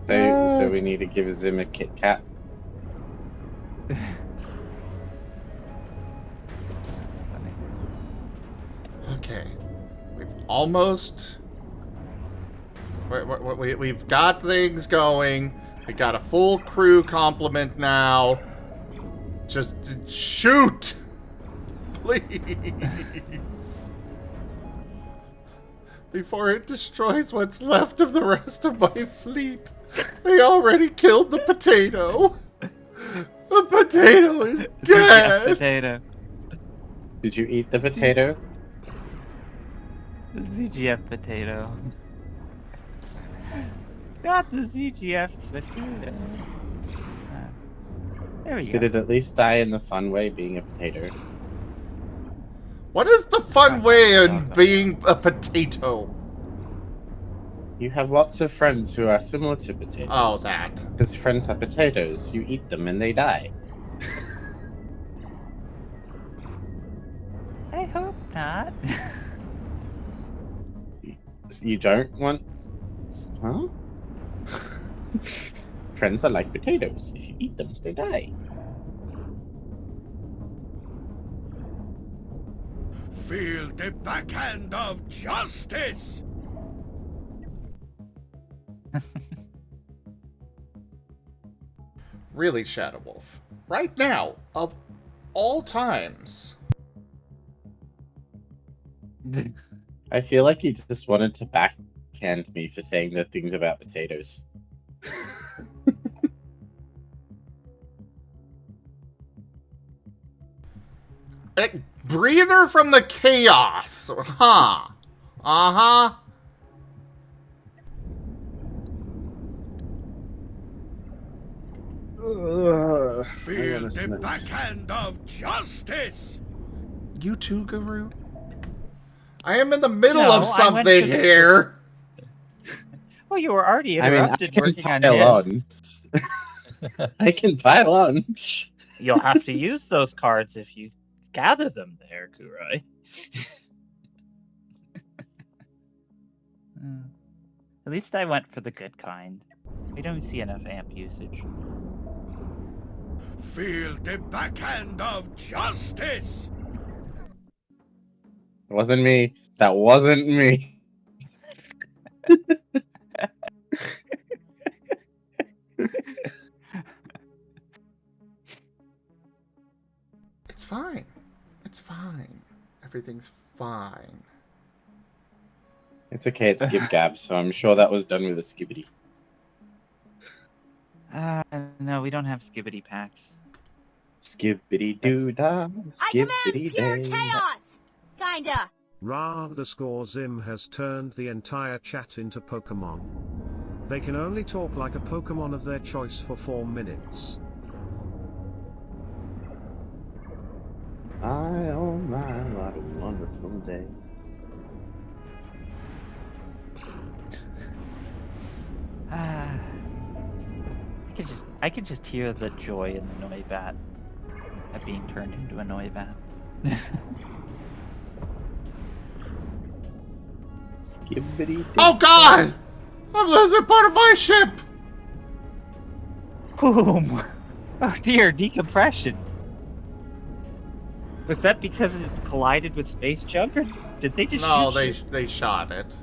So we need to give Zim a Kit Kat. That's funny. Okay. We've almost... We've got things going. We got a full crew complement now. Just shoot! Please. Before it destroys what's left of the rest of my fleet. They already killed the potato. The potato is Yeah, dead. potato. Did you eat the potato? The ZGF potato. Not the ZGF potato. There we go. Did it at least die in the fun way, being a potato? What is the fun way in Okay. being a potato? You have lots of friends who are similar to potatoes. Oh, that. Because friends are potatoes. You eat them and they die. I hope not. You don't want... Huh? Friends are like potatoes. If you eat them, they die. Feel the backhand of justice! Really, Shadow Wolf. Right now, of all times. I feel like he just wanted to backhand me for saying the things about potatoes. Breather from the chaos. Huh. Uh-huh. Feel the backhand of justice! You too, Guru? I am in the middle No, of I went something to the- here. Oh, you were already I interrupted can working on pile his. on. I can pile on. You'll have to use those cards if you gather them there, Kurai. At least I went for the good kind. We don't see enough amp usage. Feel the backhand of justice! It wasn't me. That wasn't me. It's fine. It's fine. Everything's fine. It's okay, it's Gib Gab, so I'm sure that was done with a skibbity. No, we don't have skibbity packs. Skibbity doo dah, I command skibbity pure day. chaos! Kinda. Ra_Zim has turned the entire chat into Pokemon. They can only talk like a Pokemon of their choice for 4 minutes. Oh my, what a wonderful day. I could just hear the joy in the Noibat at being turned into a Noibat. Skibbity doo. Oh God! I'm losing part of my ship! Boom! Oh dear, decompression. Was that because it collided with space junk, or did they just No, shoot you? they shot it.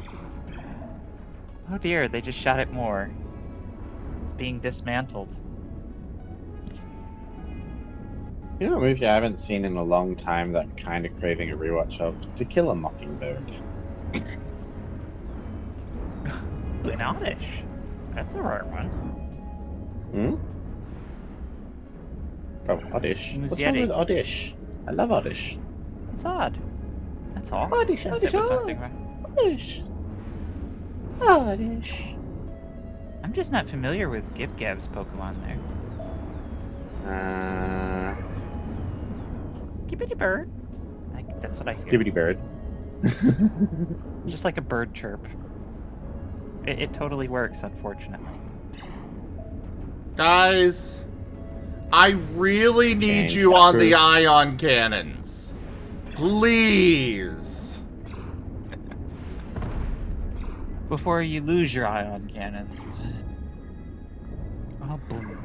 Oh dear, they just shot it more. It's being dismantled. You know a movie I haven't seen in a long time that I'm kind of craving a rewatch of? To Kill a Mockingbird. Ooh, an Oddish. That's a rare one. Hmm? Oh, Oddish. Who's What's wrong Yeti? with Oddish? I love Oddish. It's odd. That's all. Oddish, Didn't say Oddish, it was oh. nothing wrong. Oddish. Oddish. I'm just not familiar with Gib Gab's Pokemon there. Gibbity bird. That's what I hear. Skibbity Bird. Just like a bird chirp. It totally works, unfortunately. Guys, I really need Change you that on the route. ion cannons. Please. Before you lose your ion cannons. Oh, boom.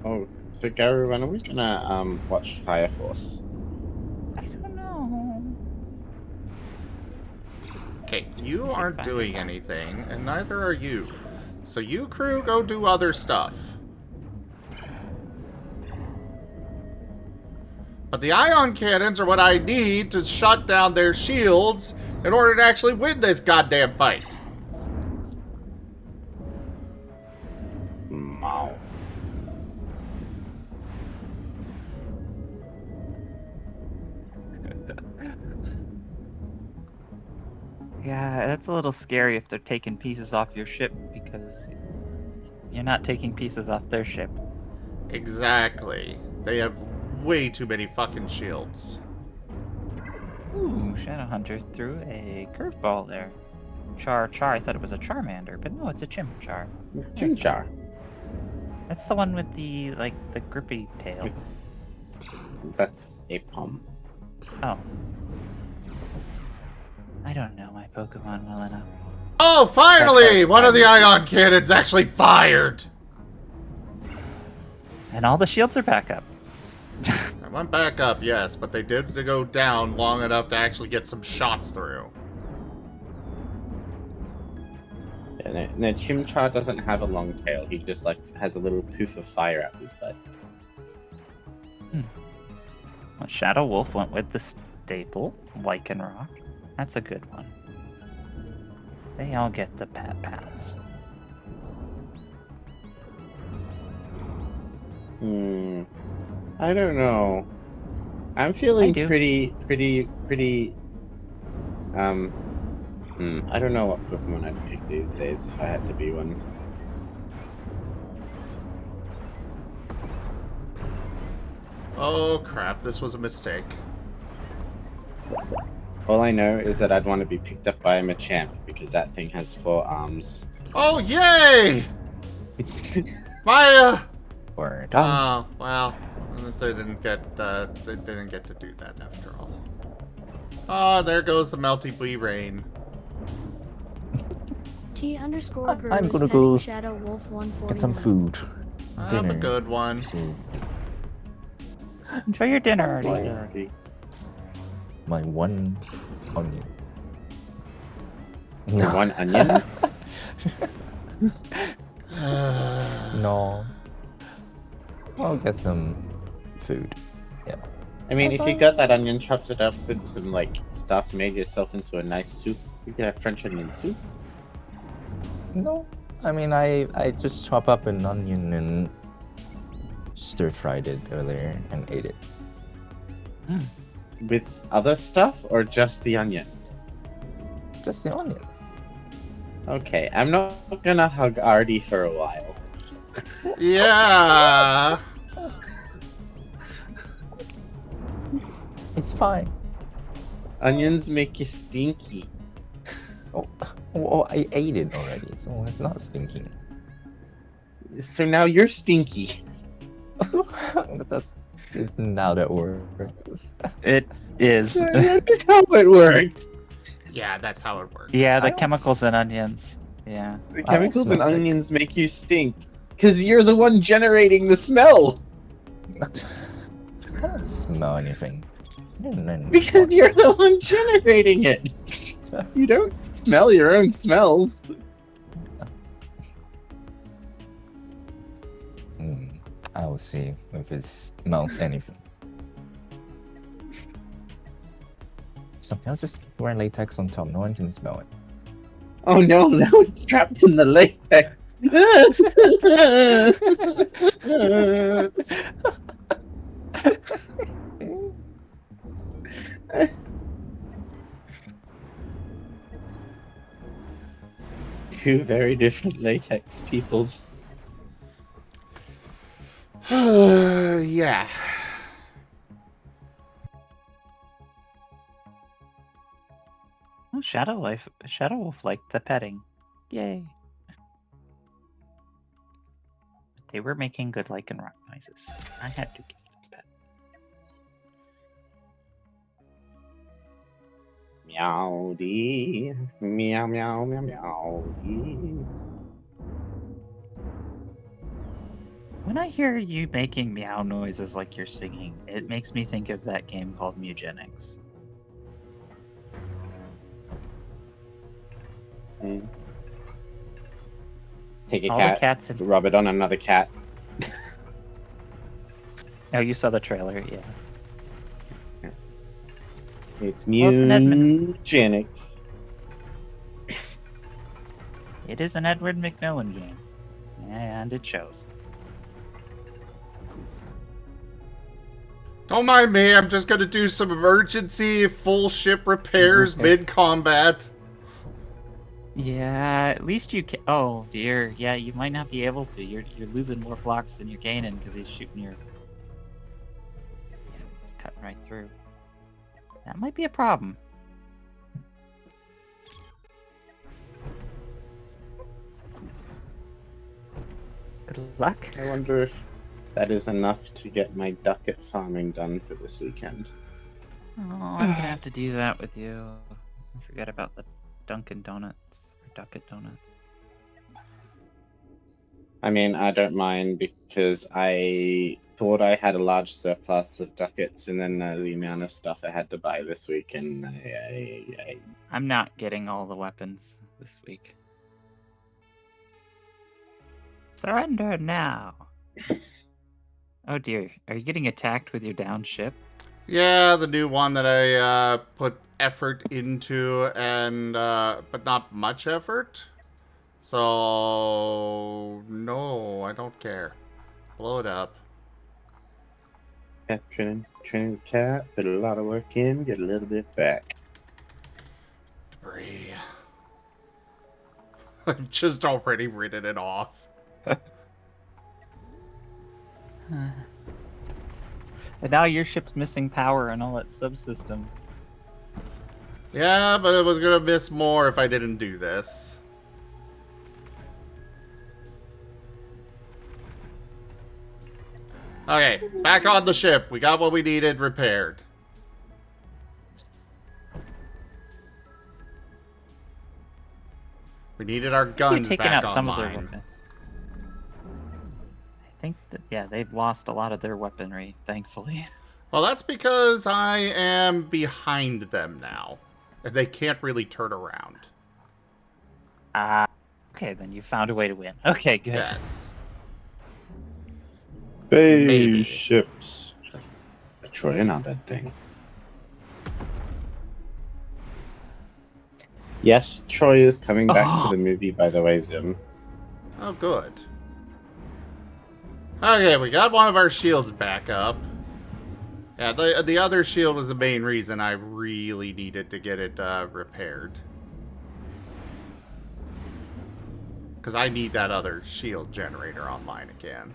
Oh, so Gary, when are we gonna watch Fire Force? I don't know. Okay, you should aren't find doing it out. anything, and neither are you. So you crew, go do other stuff. But the ion cannons are what I need to shut down their shields in order to actually win this goddamn fight. Wow. Yeah, that's a little scary if they're taking pieces off your ship, because you're not taking pieces off their ship. Exactly. They have way too many fucking shields. Ooh, Shadowhunter threw a curveball there. Char, I thought it was a Charmander, but no, it's a Chimchar. Chimchar. That's the one with the, like, the grippy tail. That's a pom. Oh. I don't know my Pokemon well enough. Oh, finally! One of the ion cannons actually fired! And all the shields are back up. I went back up, yes, but they did go down long enough to actually get some shots through. No, Chimchar doesn't have a long tail. He just like has a little poof of fire out his butt. Well, Shadow Wolf went with the staple, Lichen Rock. That's a good one. They all get the pats. I don't know. I'm feeling pretty. I don't know what Pokemon I'd pick these days if I had to be one. Oh crap, this was a mistake. All I know is that I'd want to be picked up by a Machamp because that thing has 4 arms. Oh yay! My We're done. well, they didn't get to do that after all. Oh, there goes the Melty Bee Rain. T_Guru I'm is gonna petting go Shadow Wolf 141. Get some food. Have Dinner. a good one. So, Enjoy your dinner already. my one onion. Your one onion? No. I'll get some food. Yeah. I mean, if you got that onion, chopped it up with some like stuff, made yourself into a nice soup, you could have French onion soup. No. I mean, I just chop up an onion and stir-fried it earlier and ate it. With other stuff or just the onion? Just the onion. Okay, I'm not gonna hug Artie for a while. Yeah. It's fine. Onions make you stinky. Oh, I ate it already, so it's not stinking. So now you're stinky. It's now that works. It is. That's how it works. Yeah, that's how it works. Yeah, the I don't chemicals in onions. Yeah. The I don't chemicals in smell sick. onions make you stink. Because you're the one generating the smell. I don't smell anything. Because you're the one generating it. You don't smell your own smells. I will see if it smells anything. So I'll just wear latex on top. No one can smell it. Oh no, now it's trapped in the latex. Two very different latex people. Yeah. Oh, Shadow Wolf liked the petting. Yay. They were making good Lichen Rock noises, so I had to give them a pet. Meowdy. Meow meow meow meow. When I hear you making meow noises like you're singing, it makes me think of that game called Mugenics. Take a All cat, the cats in... rub it on another cat. Oh, you saw the trailer, yeah. It's Well, it's an Edmund. Mugenics. It is an Edward McMillan game, and it shows. Don't mind me, I'm just gonna do some emergency full ship repairs mid-combat. Yeah, at least you can. Oh dear, yeah, you might not be able to. You're losing more blocks than you're gaining because he's shooting your. Yeah, it's cutting right through. That might be a problem. Good luck. I wonder if that is enough to get my ducat farming done for this weekend. Oh, I'm gonna have to do that with you. I forget about the Dunkin' Donuts or Ducket Donuts. I mean, I don't mind because I thought I had a large surplus of ducats, and then the amount of stuff I had to buy this week, and I'm not getting all the weapons this week. Surrender now. Oh dear, are you getting attacked with your down ship? Yeah, the new one that I put effort into, and but not much effort. So no, I don't care. Blow it up. training the cat, put a lot of work in, get a little bit back. Debris. I've just already written it off. And now your ship's missing power and all its subsystems. Yeah, but I was gonna miss more if I didn't do this. Okay, back on the ship. We got what we needed repaired. We needed our guns taken back out some of their online. weapons. I think that, yeah, they've lost a lot of their weaponry, thankfully. Well, that's because I am behind them now. And they can't really turn around. Okay, then you found a way to win. Okay, good. Yes. Hey, ships. Troy in on that thing. Yes, Troy is coming back to the movie, by the way, Zim. Oh, good. Okay, we got one of our shields back up. Yeah, the other shield was the main reason I really needed to get it repaired. Because I need that other shield generator online again.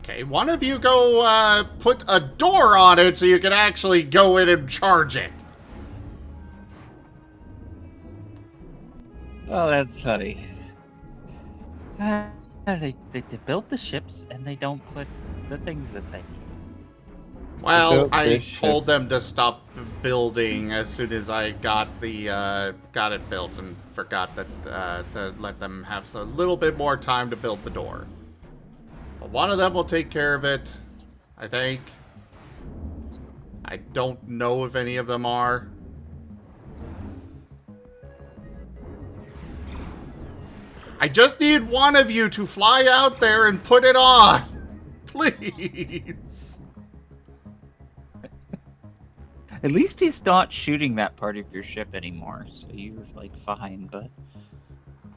Okay, one of you go put a door on it so you can actually go in and charge it. Oh, that's funny. They built the ships and they don't put the things that they need. Well, I told them to stop building as soon as I got it built, and forgot that to let them have a little bit more time to build the door. But one of them will take care of it, I think. I don't know if any of them are. I just need one of you to fly out there and put it on. Please. At least he's not shooting that part of your ship anymore, so you're like fine, but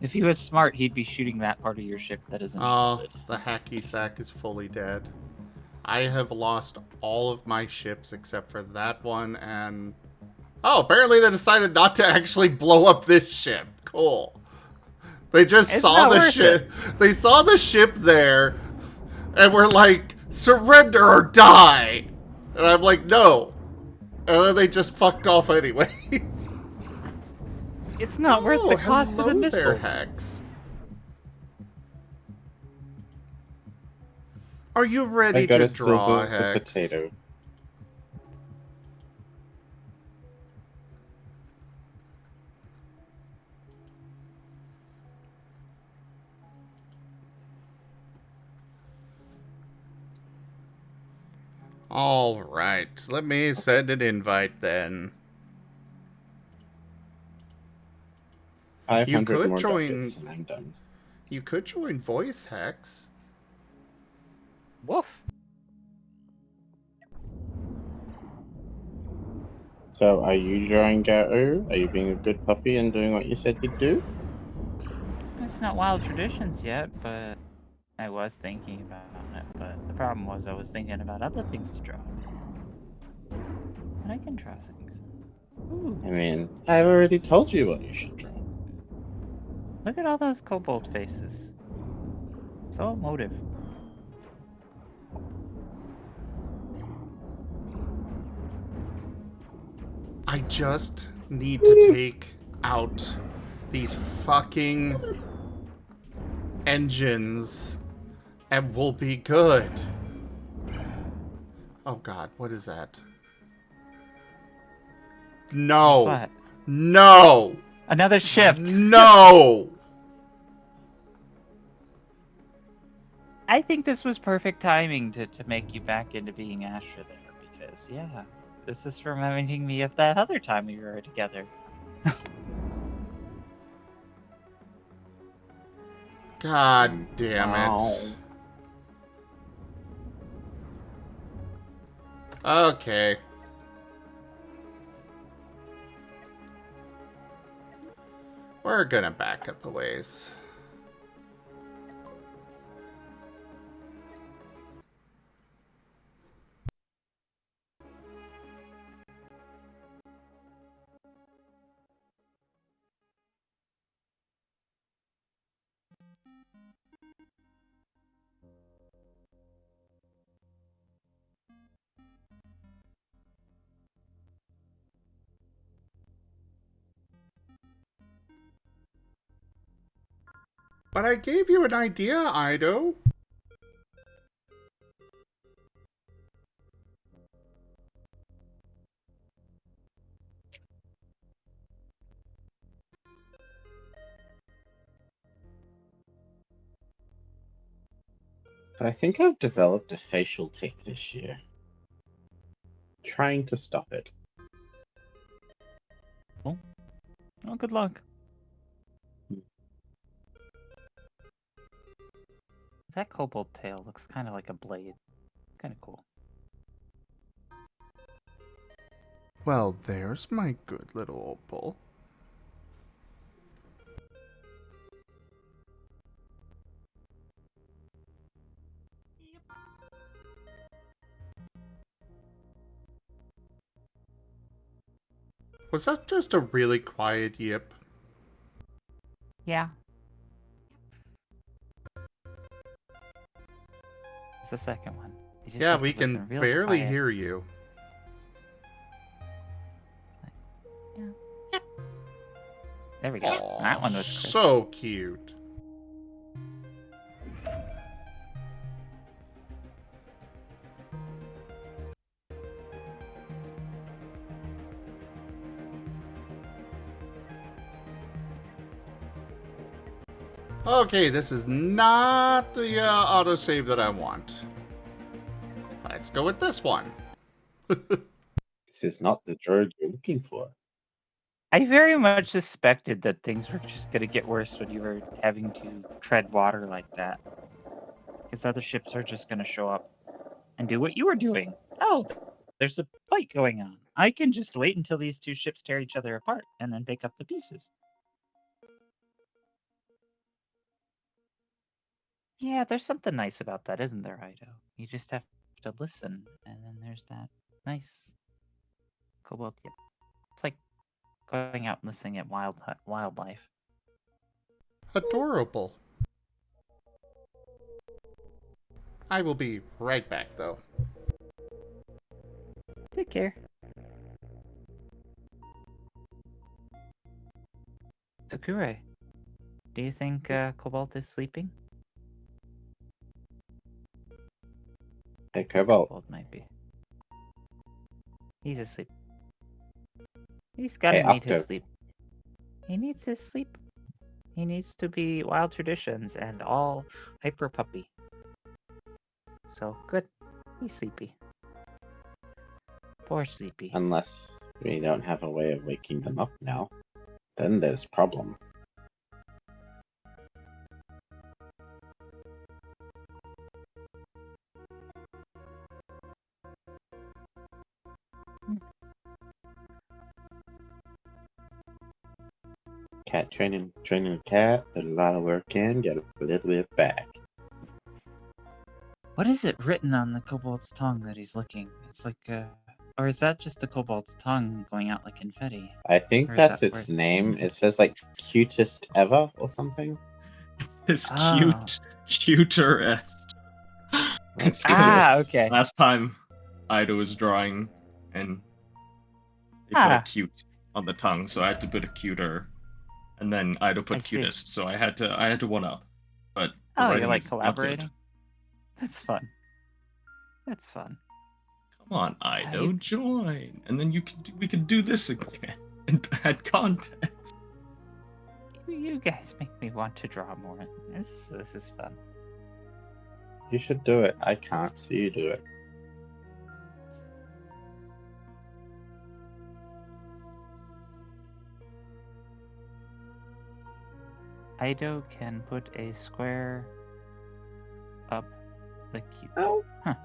if he was smart, he'd be shooting that part of your ship that isn't shielded. The hacky sack is fully dead. I have lost all of my ships except for that one, and... Oh, apparently they decided not to actually blow up this ship. Cool. They just saw the ship. They saw the ship there, and were like, surrender or die! And I'm like, no. And then they just fucked off anyways. It's not worth the cost of the hello missiles. there, Hex. Are you ready to draw, Hex? Potato. All right, let me send an invite then. You could join. I'm done. You could join voice, Hex. Woof. So, are you drawing Gao? Are you being a good puppy and doing what you said you'd do? It's not Wild Traditions yet, but I was thinking about it. But the problem was I was thinking about other things to draw. And I can draw things. Ooh. I mean, I've already told you what you should draw. Look at all those kobold faces. So emotive. I just need to take out these fucking engines and we'll be good. Oh god, what is that? No. What? No. Another ship. No. I think this was perfect timing to make you back into being Asher there, because, yeah, this is reminding me of that other time we were together. God damn it. Okay. We're gonna back up a ways. But I gave you an idea, Ido. But I think I've developed a facial tic this year. Trying to stop it. Oh, good luck. That cobalt tail looks kind of like a blade. Kind of cool. Well, there's my good little opal. Was that just a really quiet yip? Yeah. It's the second one. You just Yeah, have to we can listen real barely quiet. hear you. Yeah. There we go. Aw, That one was crisp. so cute. Okay, this is not the autosave that I want. Let's go with this one. This is not the droid you're looking for. I very much suspected that things were just going to get worse when you were having to tread water like that. Because other ships are just going to show up and do what you were doing. Oh, there's a fight going on. I can just wait until these two ships tear each other apart and then pick up the pieces. Yeah, there's something nice about that, isn't there, Ido? You just have to listen, and then there's that nice cobalt. Yep. It's like going out and listening at wildlife. Adorable. I will be right back, though. Take care. Sakura, do you think Cobalt is sleeping? Hey, Cobalt. Cobalt might be. He's asleep. He's gotta Hey, need his Octo. sleep. He needs his sleep. He needs to be wild traditions and all hyper puppy. So good. He's sleepy. Poor sleepy. Unless we don't have a way of waking them up now, then there's problem. Cat training a cat, put a lot of work in, get a little bit back. What is it written on the Cobalt's tongue that he's licking? It's like or is that just the Cobalt's tongue going out like confetti? I think Or is that's that its where- name. It says like cutest ever or something. It's Ah. cuterest. It's 'cause Okay. Last time Ida was drawing and it got cute. on the tongue, so I had to put a cuter, and then Ido I put see. cutest, so I had to one up. But the Oh, writing you're like is not good. collaborating? That's fun. That's fun. Come on, Ido, join, and then we could do this again and add context. You guys make me want to draw more. This is fun. You should do it. I can't, so you do it. Ido can put a square up the cube. Oh. Huh.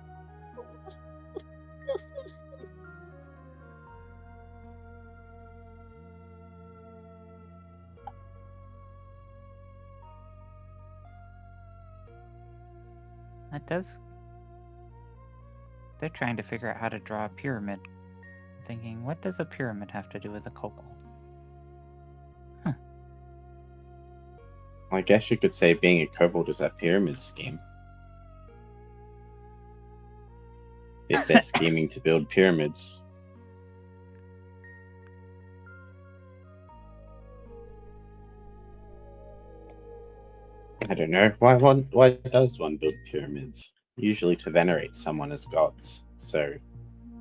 That does... They're trying to figure out how to draw a pyramid. Thinking, what does a pyramid have to do with a kobold? I guess you could say being a kobold is a pyramid scheme. If they're scheming to build pyramids. I don't know. Why does one build pyramids? Usually to venerate someone as gods. So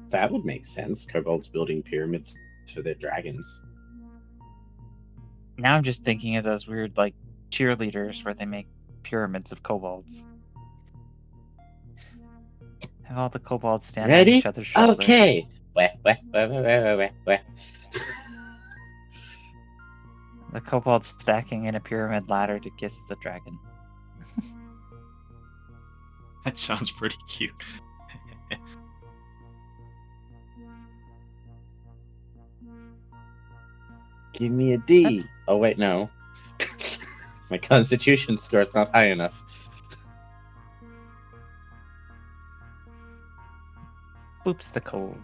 that would make sense. Kobolds building pyramids for their dragons. Now I'm just thinking of those weird, like, cheerleaders where they make pyramids of kobolds. Have all the kobolds stand on Ready? each other's shoulders. Okay. The kobolds stacking in a pyramid ladder to kiss the dragon. That sounds pretty cute. Give me a D. That's- Oh wait, no. My constitution score is not high enough. Oops, the kobold.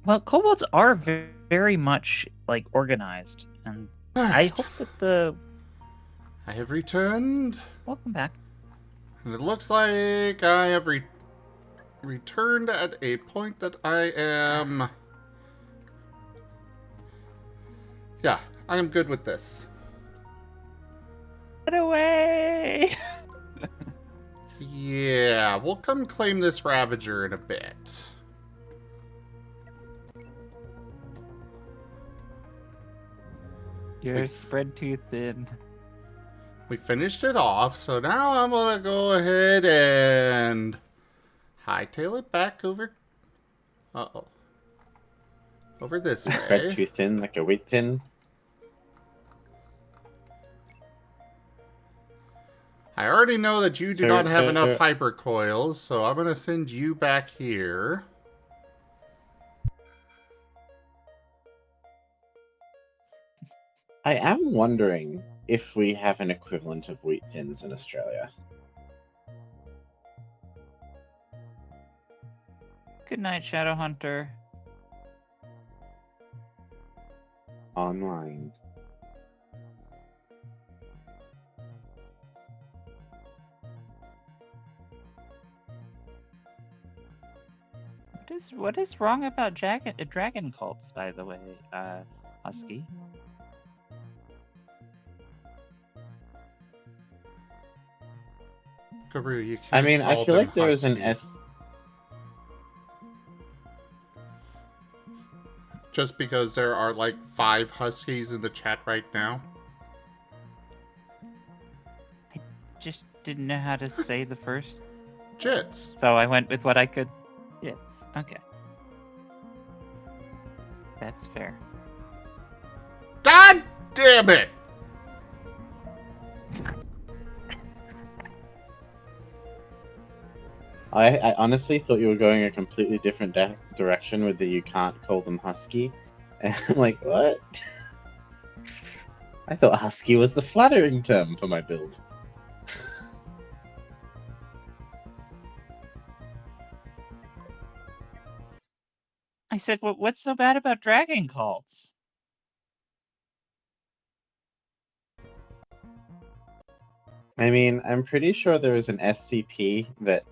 Well, kobolds are very much, like, organized, and I hope that the... I have returned, Welcome back. and it looks like I have returned at a point that I am... Yeah, I am good with this. Get away! Yeah, we'll come claim this Ravager in a bit. You're spread too thin. We finished it off, so now I'm gonna go ahead and hightail it back over. Uh-oh. Over this Spread way. too thin, like a wheat tin. I already know that you do So- not have so- enough so- hypercoils, so I'm gonna send you back here. I am wondering if we have an equivalent of wheat thins in Australia. Good night, Shadowhunter. Online. What is wrong about dragon cults, by the way, Husky? Guru, you can't I mean, I call feel them like there is an huskies. S. Just because there are like 5 huskies in the chat right now. I just didn't know how to say the first, Jits. so I went with what I could. Yes, okay. That's fair. God damn it! I honestly thought you were going a completely different direction with the you can't call them husky. And I'm like, what? I thought husky was the flattering term for my build. I said, what's so bad about dragon cults? I mean, I'm pretty sure there is an SCP that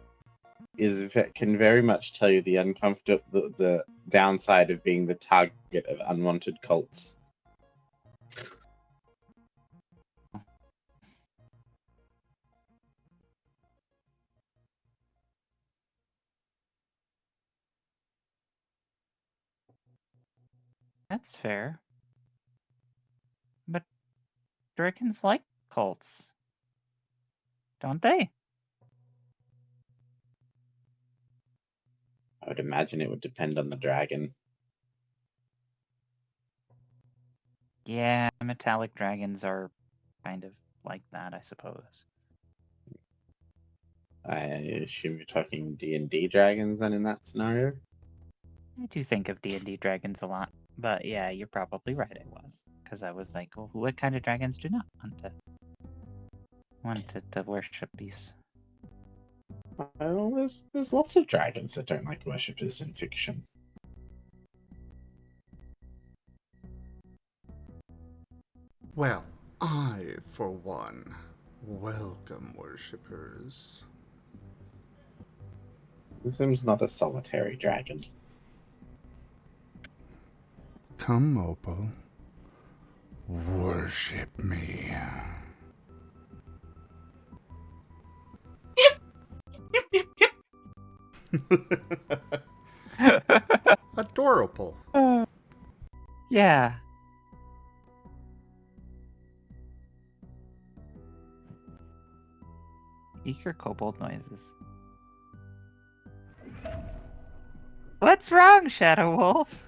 can very much tell you the the downside of being the target of unwanted cults. That's fair. But dragons like cults, don't they? I would imagine it would depend on the dragon. Yeah, metallic dragons are kind of like that, I suppose. I assume you're talking D&D dragons then in that scenario? I do think of D&D dragons a lot. But yeah, you're probably right, I was. Because I was like, well, what kind of dragons do not want to worship these? Well, there's lots of dragons that don't like worshippers in fiction. Well, I, for one, welcome worshippers. Zim's not a solitary dragon. Come, Mopo. Worship me. Adorable. Yeah. Eager kobold noises. What's wrong, Shadow Wolf?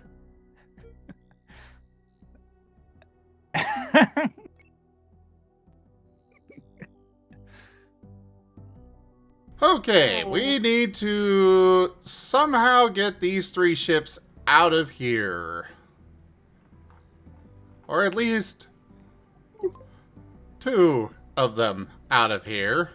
Okay, we need to somehow get these 3 ships out of here. Or at least 2 of them out of here.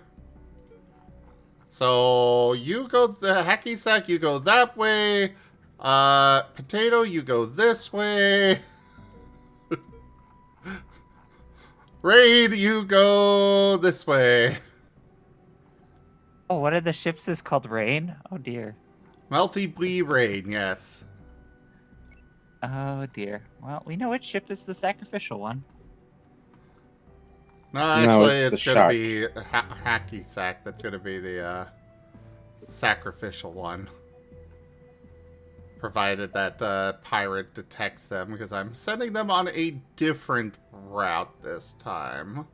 So you go the hacky sack, you go that way. Potato, you go this way. Raid, you go this way. Oh, one of the ships is called Rain? Oh dear. Melty Blee Rain, yes. Oh dear. Well, we know which ship is the sacrificial one. No, actually, it's it's the gonna shark. be hacky sack. That's gonna be the sacrificial one. Provided that pirate detects them, because I'm sending them on a different route this time.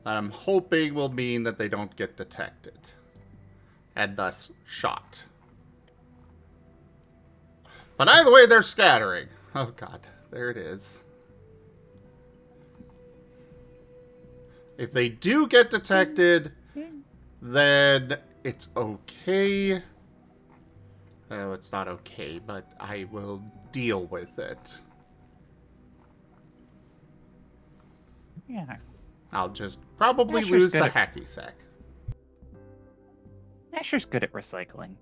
That I'm hoping will mean that they don't get detected. And thus shot. But either way, they're scattering. Oh god, there it is. If they do get detected, then it's okay. Oh, it's not okay, but I will deal with it. Yeah. I'll just probably Asher's lose good the at- hacky sack. Asher's good at recycling.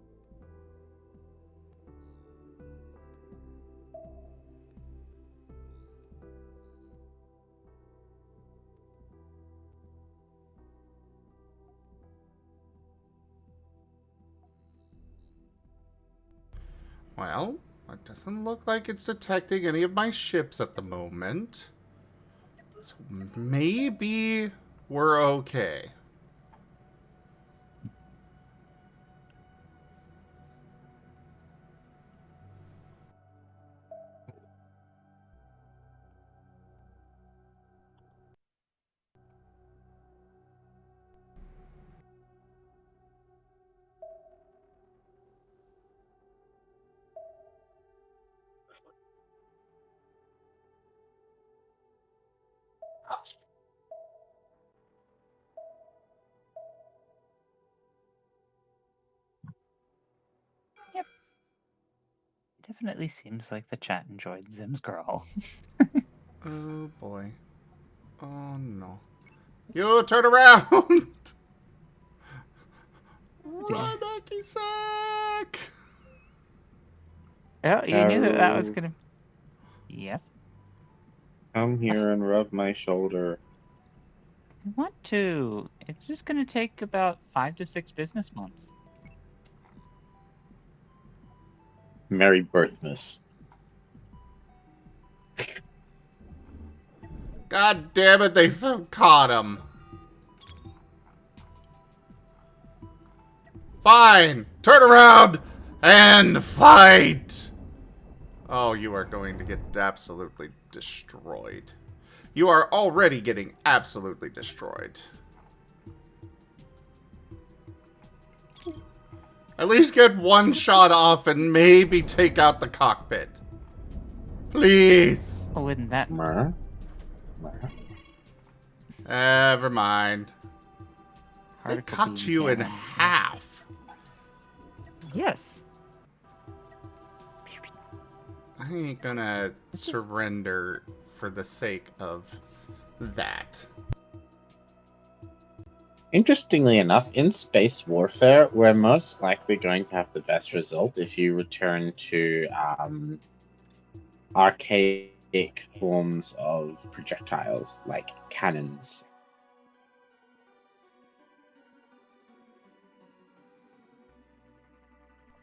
Well, it doesn't look like it's detecting any of my ships at the moment. So maybe we're okay. Yep. Definitely seems like the chat enjoyed Zim's girl. Oh boy. Oh no. You turn around! Run, hacky sack! Oh, you knew that was Haru. gonna... Yes? Come here and rub my shoulder. I want to. It's just gonna take about 5 to 6 business months. Merry Birthmas. God damn it, they caught him. Fine, turn around and fight. Oh, you are going to get absolutely destroyed. You are already getting absolutely destroyed. At least get one shot off and maybe take out the cockpit. Please. Oh, wouldn't that... Mer? Never mind. They Particle cut beam you in cannon. half. Yes. I ain't gonna surrender for the sake of that. Interestingly enough, in space warfare, we're most likely going to have the best result if you return to archaic forms of projectiles, like cannons.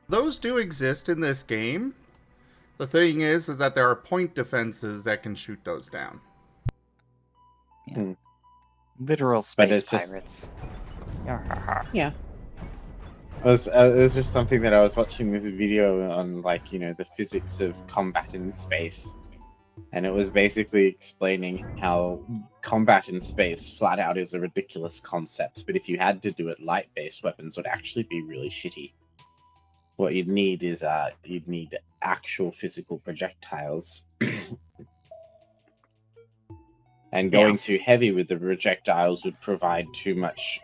Those do exist in this game. The thing is that there are point defenses that can shoot those down. Yeah. Literal space it's just- pirates. Yarr. Yeah. It was just something that I was watching this video on, like, the physics of combat in space. And it was basically explaining how combat in space flat out is a ridiculous concept. But if you had to do it, light-based weapons would actually be really shitty. What you'd need is you'd need actual physical projectiles. And going too heavy with the projectiles would provide too much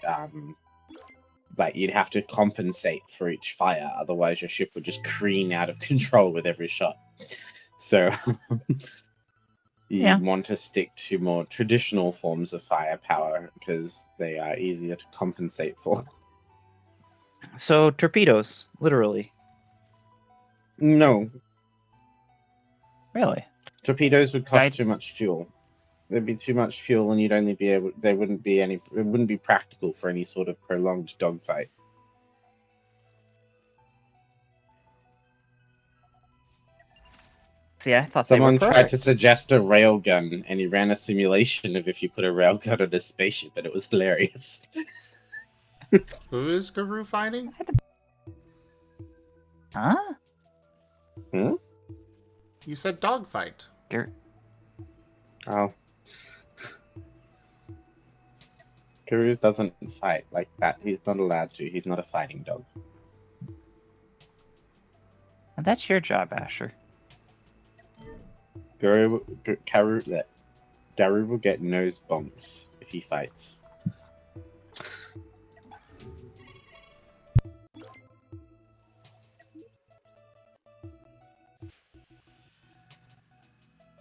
like, you'd have to compensate for each fire, otherwise your ship would just careen out of control with every shot. So you want to stick to more traditional forms of firepower because they are easier to compensate for. So, torpedoes, literally. No. Really? Torpedoes would cost too much fuel. There'd be too much fuel, and you'd only be able. It wouldn't be practical for any sort of prolonged dogfight. See, I thought Someone they were tried to suggest a railgun, and he ran a simulation of if you put a railgun on a spaceship, and it was hilarious. Who is Guru fighting? Huh? Hmm? You said dogfight. Oh. Guru doesn't fight like that. He's not allowed to. He's not a fighting dog. That's your job, Asher. Garu will get nose bonks if he fights.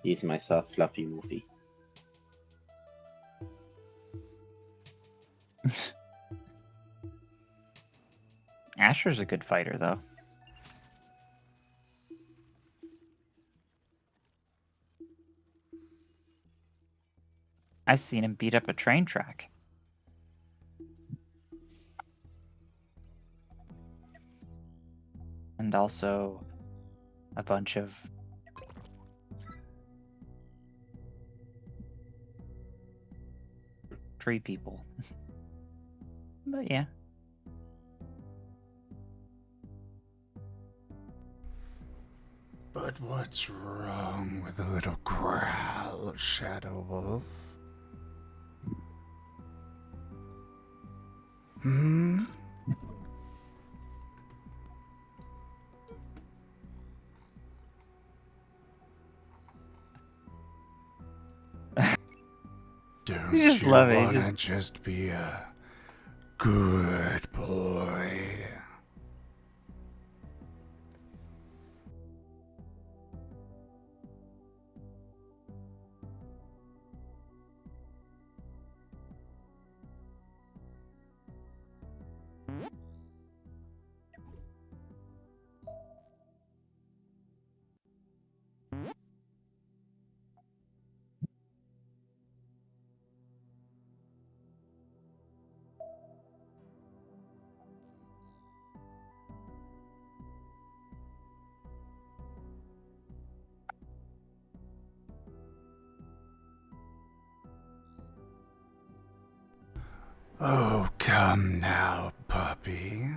He's my soft, fluffy wolfie. Asher's a good fighter, though. I've seen him beat up a train track. And also a bunch of tree people. But yeah. But what's wrong with a little growl, Shadow Wolf? Hmm? Don't You just love it. wanna just be a good boy? Oh, come now, puppy.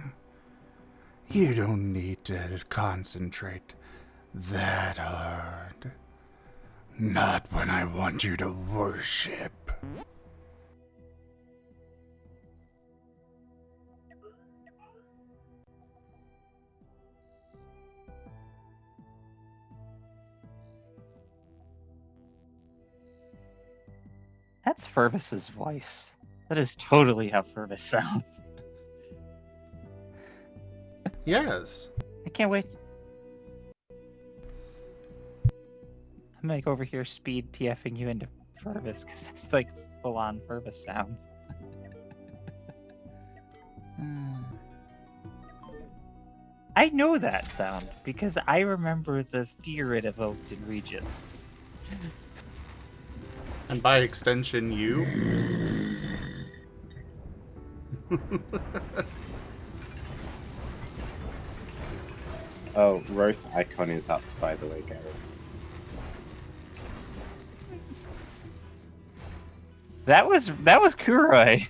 You don't need to concentrate that hard. Not when I want you to worship. That's Fervis's voice. That is totally how Fervis sounds. Yes. I can't wait. I'm like over here speed TFing you into Fervis because it's like full on Fervis sounds. I know that sound because I remember the fear it evoked in Regis. And by extension, you. Oh, Roth icon is up, by the way, Gary. That was Kuroi.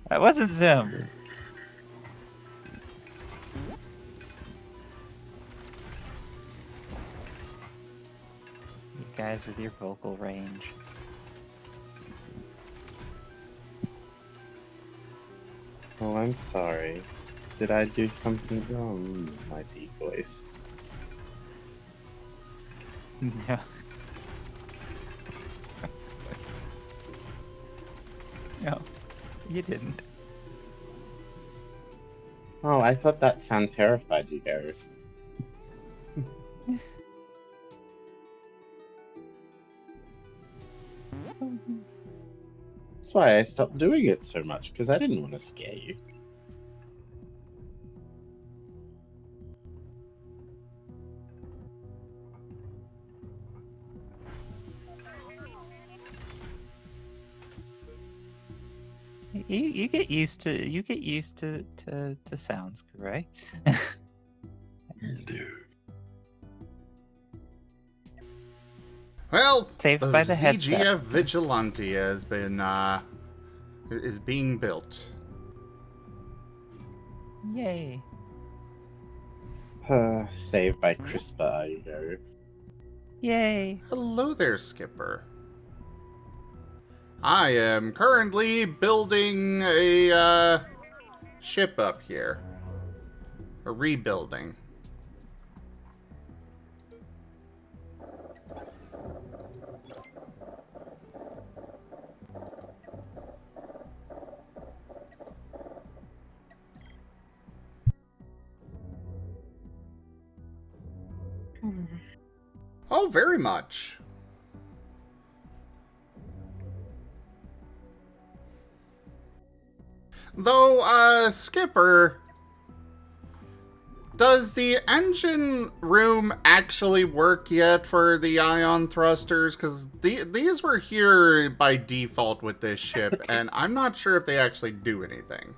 That wasn't Zim. You guys with your vocal range. Oh, I'm sorry. Did I do something wrong, my deep voice? No. No, you didn't. Oh, I thought that sound terrified you, Gary. That's why I stopped doing it so much, because I didn't want to scare you. You get used to sounds, right? Well, Saved the by the headset. ZGF Vigilante has been, is being built. Yay. Saved by CRISPR, you go. Yay. Hello there, Skipper. I am currently building a, ship up here. A rebuilding. Oh, very much. Though, Skipper, does the engine room actually work yet for the ion thrusters? Because these were here by default with this ship, and I'm not sure if they actually do anything.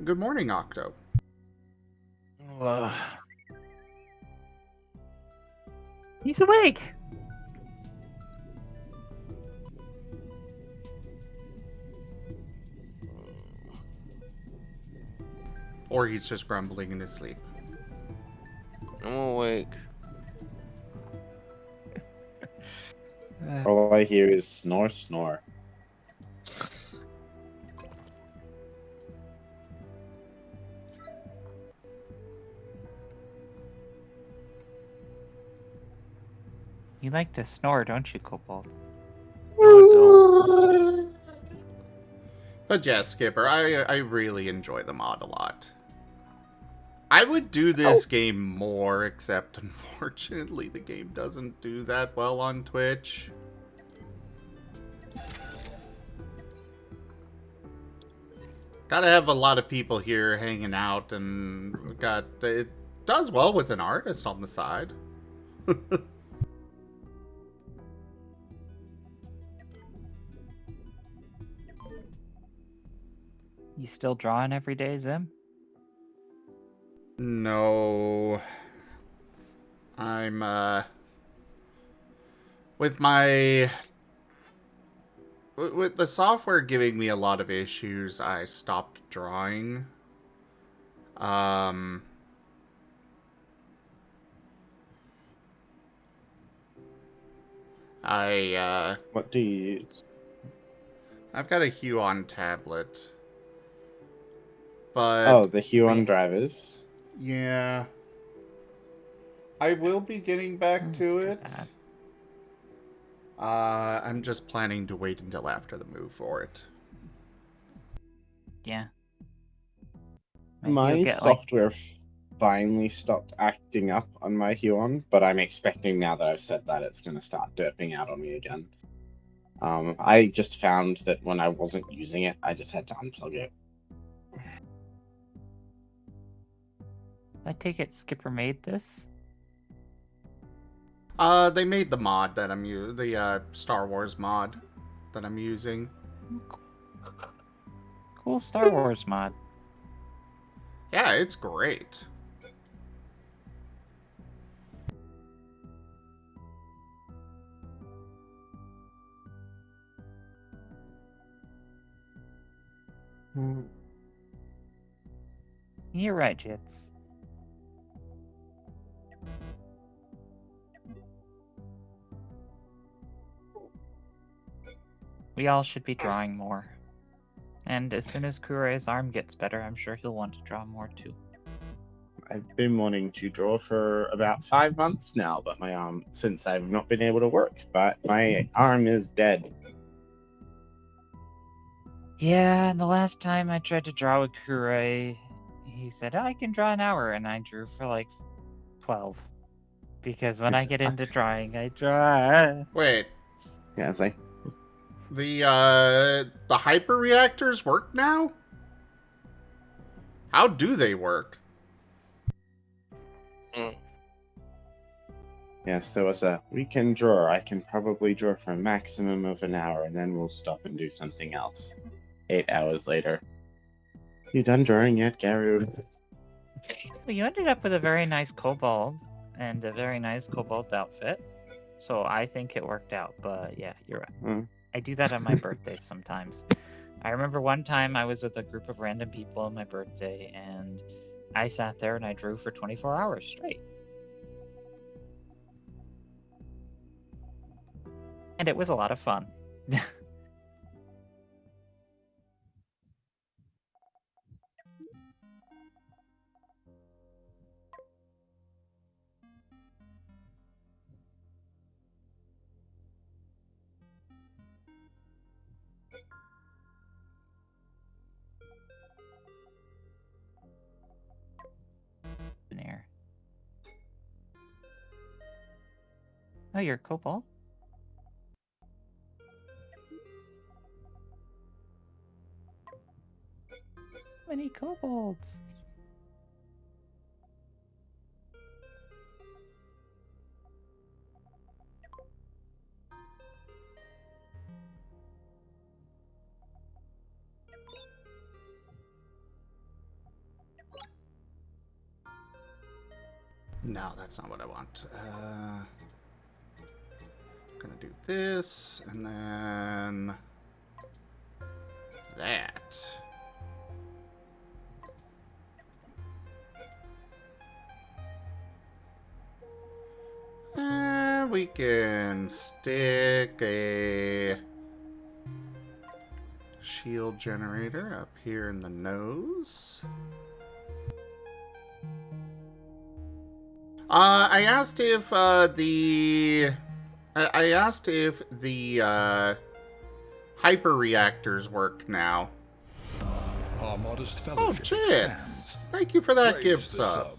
Good morning, Octo. He's awake. Or he's just grumbling in his sleep. I'm awake. All I hear is snore, snore. You like to snore, don't you, Cobalt? But yeah, Skipper, I really enjoy the mod a lot. I would do this game more, except unfortunately the game doesn't do that well on Twitch. Gotta have a lot of people here hanging out, and it does well with an artist on the side. You still drawing every day, Zim? No. I'm, with my with the software giving me a lot of issues, I stopped drawing. What do you use? I've got a Huon tablet. But Oh, the Huon drivers. yeah. I will be getting back That's to too it. bad. I'm just planning to wait until after the move for it. Yeah. Maybe you'll My get, like, software finally stopped acting up on my Huon, but I'm expecting now that I've said that it's going to start derping out on me again. I just found that when I wasn't using it, I just had to unplug it. I take it Skipper made this? They made the mod that I'm using, the Star Wars mod that I'm using. Cool Star Wars mod. Yeah, it's great. You're right, Jits. We all should be drawing more. And as soon as Kurei's arm gets better, I'm sure he'll want to draw more too. I've been wanting to draw for about 5 months now, but my arm, since I've not been able to work, but my arm is dead. Yeah, and the last time I tried to draw with Kurei, he said, I can draw an hour, and I drew for like 12. Because when I get into drawing, I draw. Wait, Yeah, it's like, the hyper reactors work now? How do they work? yes, there was a weekend drawer. I can probably draw for a maximum of an hour, and then we'll stop and do something else. 8 hours later. You done drawing yet, Garu? Well, you ended up with a very nice kobold and a very nice kobold outfit. So I think it worked out, but yeah, you're right. Mm. I do that on my birthdays sometimes. I remember one time I was with a group of random people on my birthday, and I sat there and I drew for 24 hours straight. And it was a lot of fun. Air. Oh, you're a kobold? Many kobolds. No, that's not what I want. Gonna do this, and then that. We can stick a shield generator up here in the nose. I asked if the hyper reactors work now. Our modest Oh, fellowship Chits! expands. Thank you for that Praise gift the sub.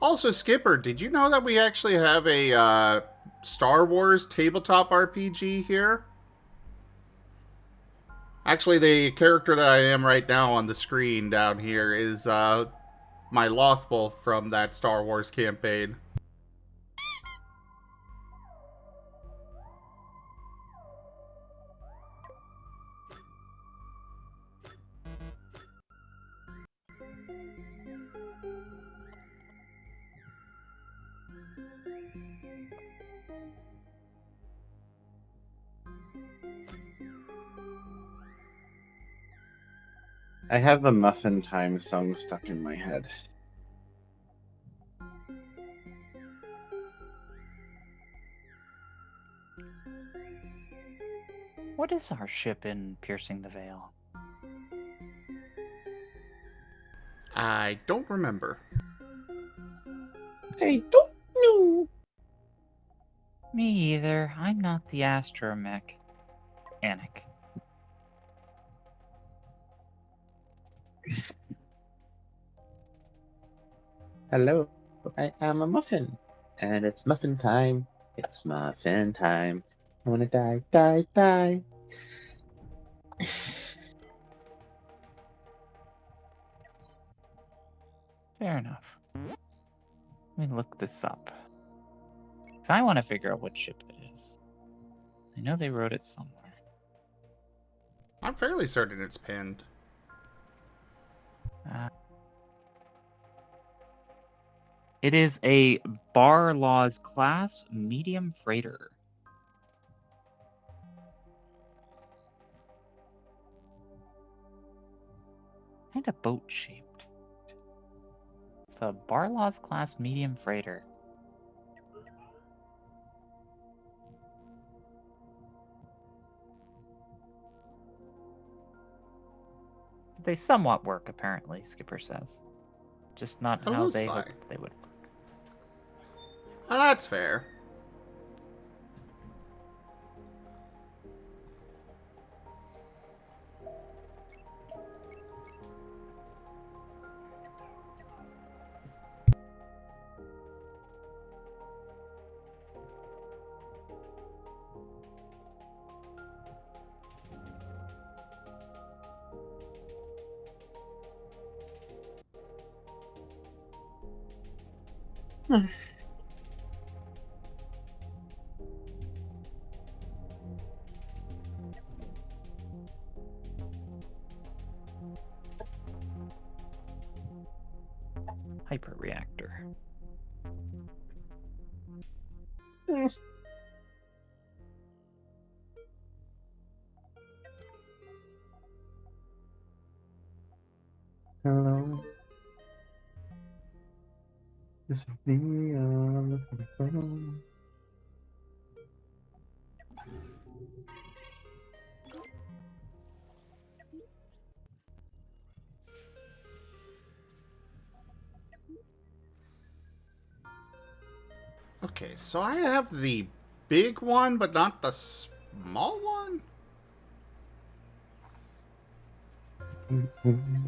Also, Skipper, did you know that we actually have a Star Wars tabletop RPG here? Actually, the character that I am right now on the screen down here is my Lothwolf from that Star Wars campaign. I have the Muffin Time song stuck in my head. What is our ship in Piercing the Veil? I don't remember. I don't know. Me either. I'm not the astromech. Anik. Hello, I am a muffin, and it's muffin time. It's muffin time. I wanna die, die, die. Fair enough. Let me look this up. 'Cause I want to figure out what ship it is. I know they wrote it somewhere. I'm fairly certain it's pinned. It is a Bar Laws class medium freighter. Kind of boat shaped. It's a Bar Laws class medium freighter. They somewhat work, apparently, Skipper says. Just not how Hello, they Sly. hoped they would work. Oh, that's fair. Hyperreactor. Hello. This is me on the phone. Okay, so I have the big one, but not the small one?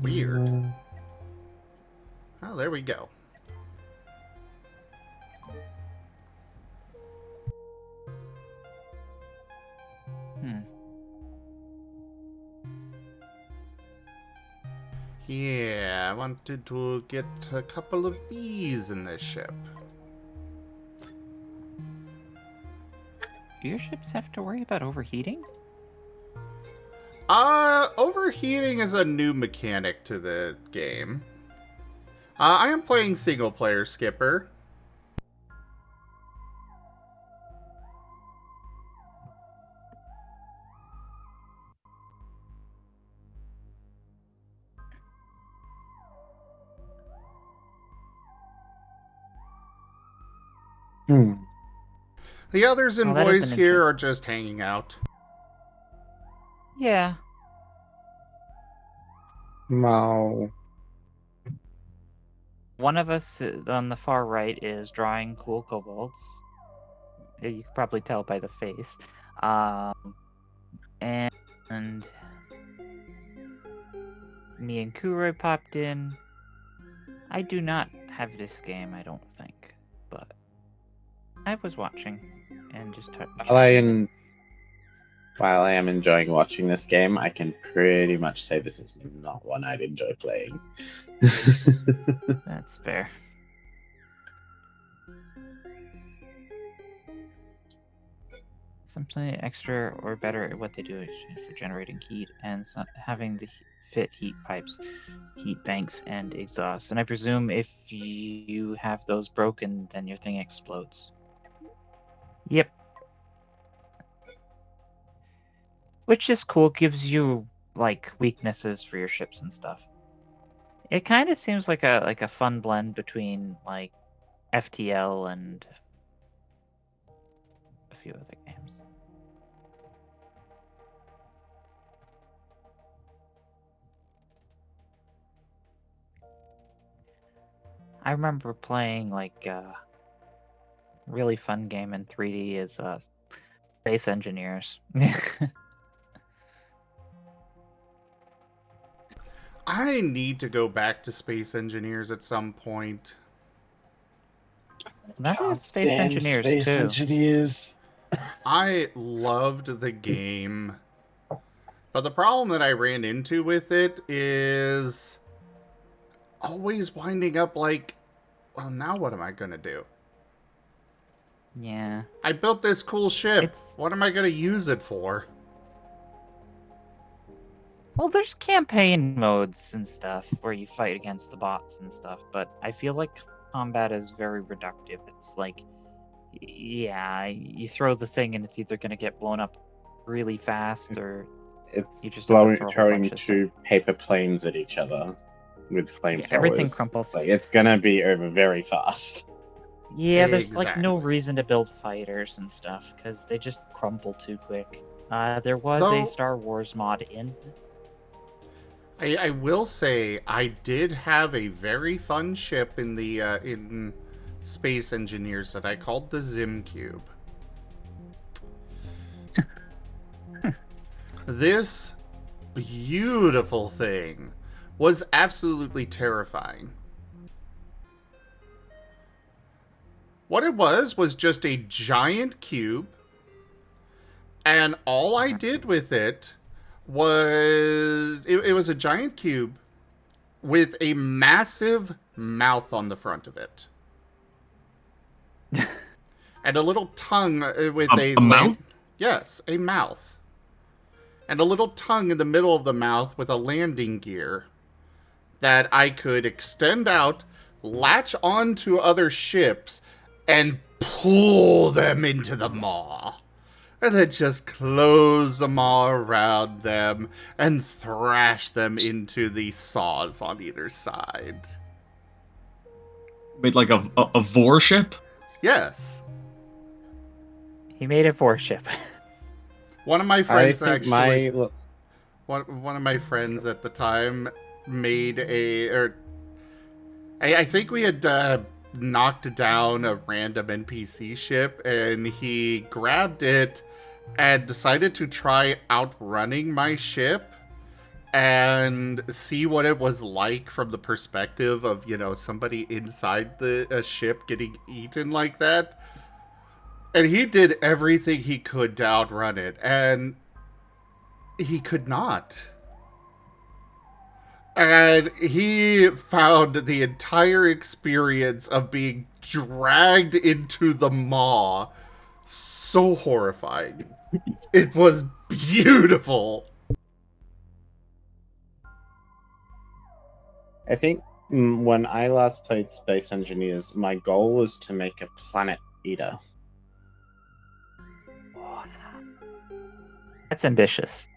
Weird. Oh, there we go. Yeah, I wanted to get a couple of these in this ship. Do your ships have to worry about overheating? Overheating is a new mechanic to the game. I am playing single player Skipper. The others in Well, that is voice an here are interest- just hanging out. Yeah. No. One of us on the far right is drawing cool kobolds. You can probably tell by the face. And me and Kuroi popped in. I do not have this game, I don't think, but I was watching and just While I am enjoying watching this game, I can pretty much say this is not one I'd enjoy playing. That's fair. Something extra or better at what they do is for generating heat and having the fit heat pipes, heat banks, and exhaust. And I presume if you have those broken, then your thing explodes. Yep. Which is cool, gives you like weaknesses for your ships and stuff. It kind of seems like a fun blend between like FTL and a few other games. I remember playing like a really fun game in 3D is Space Engineers. I need to go back to Space Engineers at some point. That is Space Damn Engineers Space too. Engineers. I loved the game. But the problem that I ran into with it is always winding up like, well, now what am I going to do? Yeah. I built this cool ship. It's- What am I going to use it for? Well, there's campaign modes and stuff where you fight against the bots and stuff, but I feel like combat is very reductive. It's like, yeah, you throw the thing and it's either going to get blown up really fast or It's you just have to throw a whole throwing bunch of two paper planes at each other with flamethrowers. everything crumples. Like, it's gonna be over very fast. Yeah, there's like no Exactly. reason to build fighters and stuff because they just crumple too quick. There was Though- a Star Wars mod in. I will say I did have a very fun ship in the in Space Engineers that I called the Zim Cube. This beautiful thing was absolutely terrifying. What it was just a giant cube, and all I did with it was it was a giant cube with a massive mouth on the front of it. And a little tongue with A mouth? Yes, a mouth. And a little tongue in the middle of the mouth with a landing gear that I could extend out, latch onto other ships, and pull them into the maw. And then just close the maw around them and thrash them into the saws on either side. Wait, like a vor ship? Yes. He made it for a ship. One of my I friends think actually... my One of my friends at the time made I think we had knocked down a random NPC ship, and he grabbed it and decided to try outrunning my ship and see what it was like from the perspective of, somebody inside the ship getting eaten like that. And he did everything he could to outrun it, and he could not. And he found the entire experience of being dragged into the maw so horrifying. It was beautiful. I think when I last played Space Engineers, my goal was to make a planet eater. That's ambitious.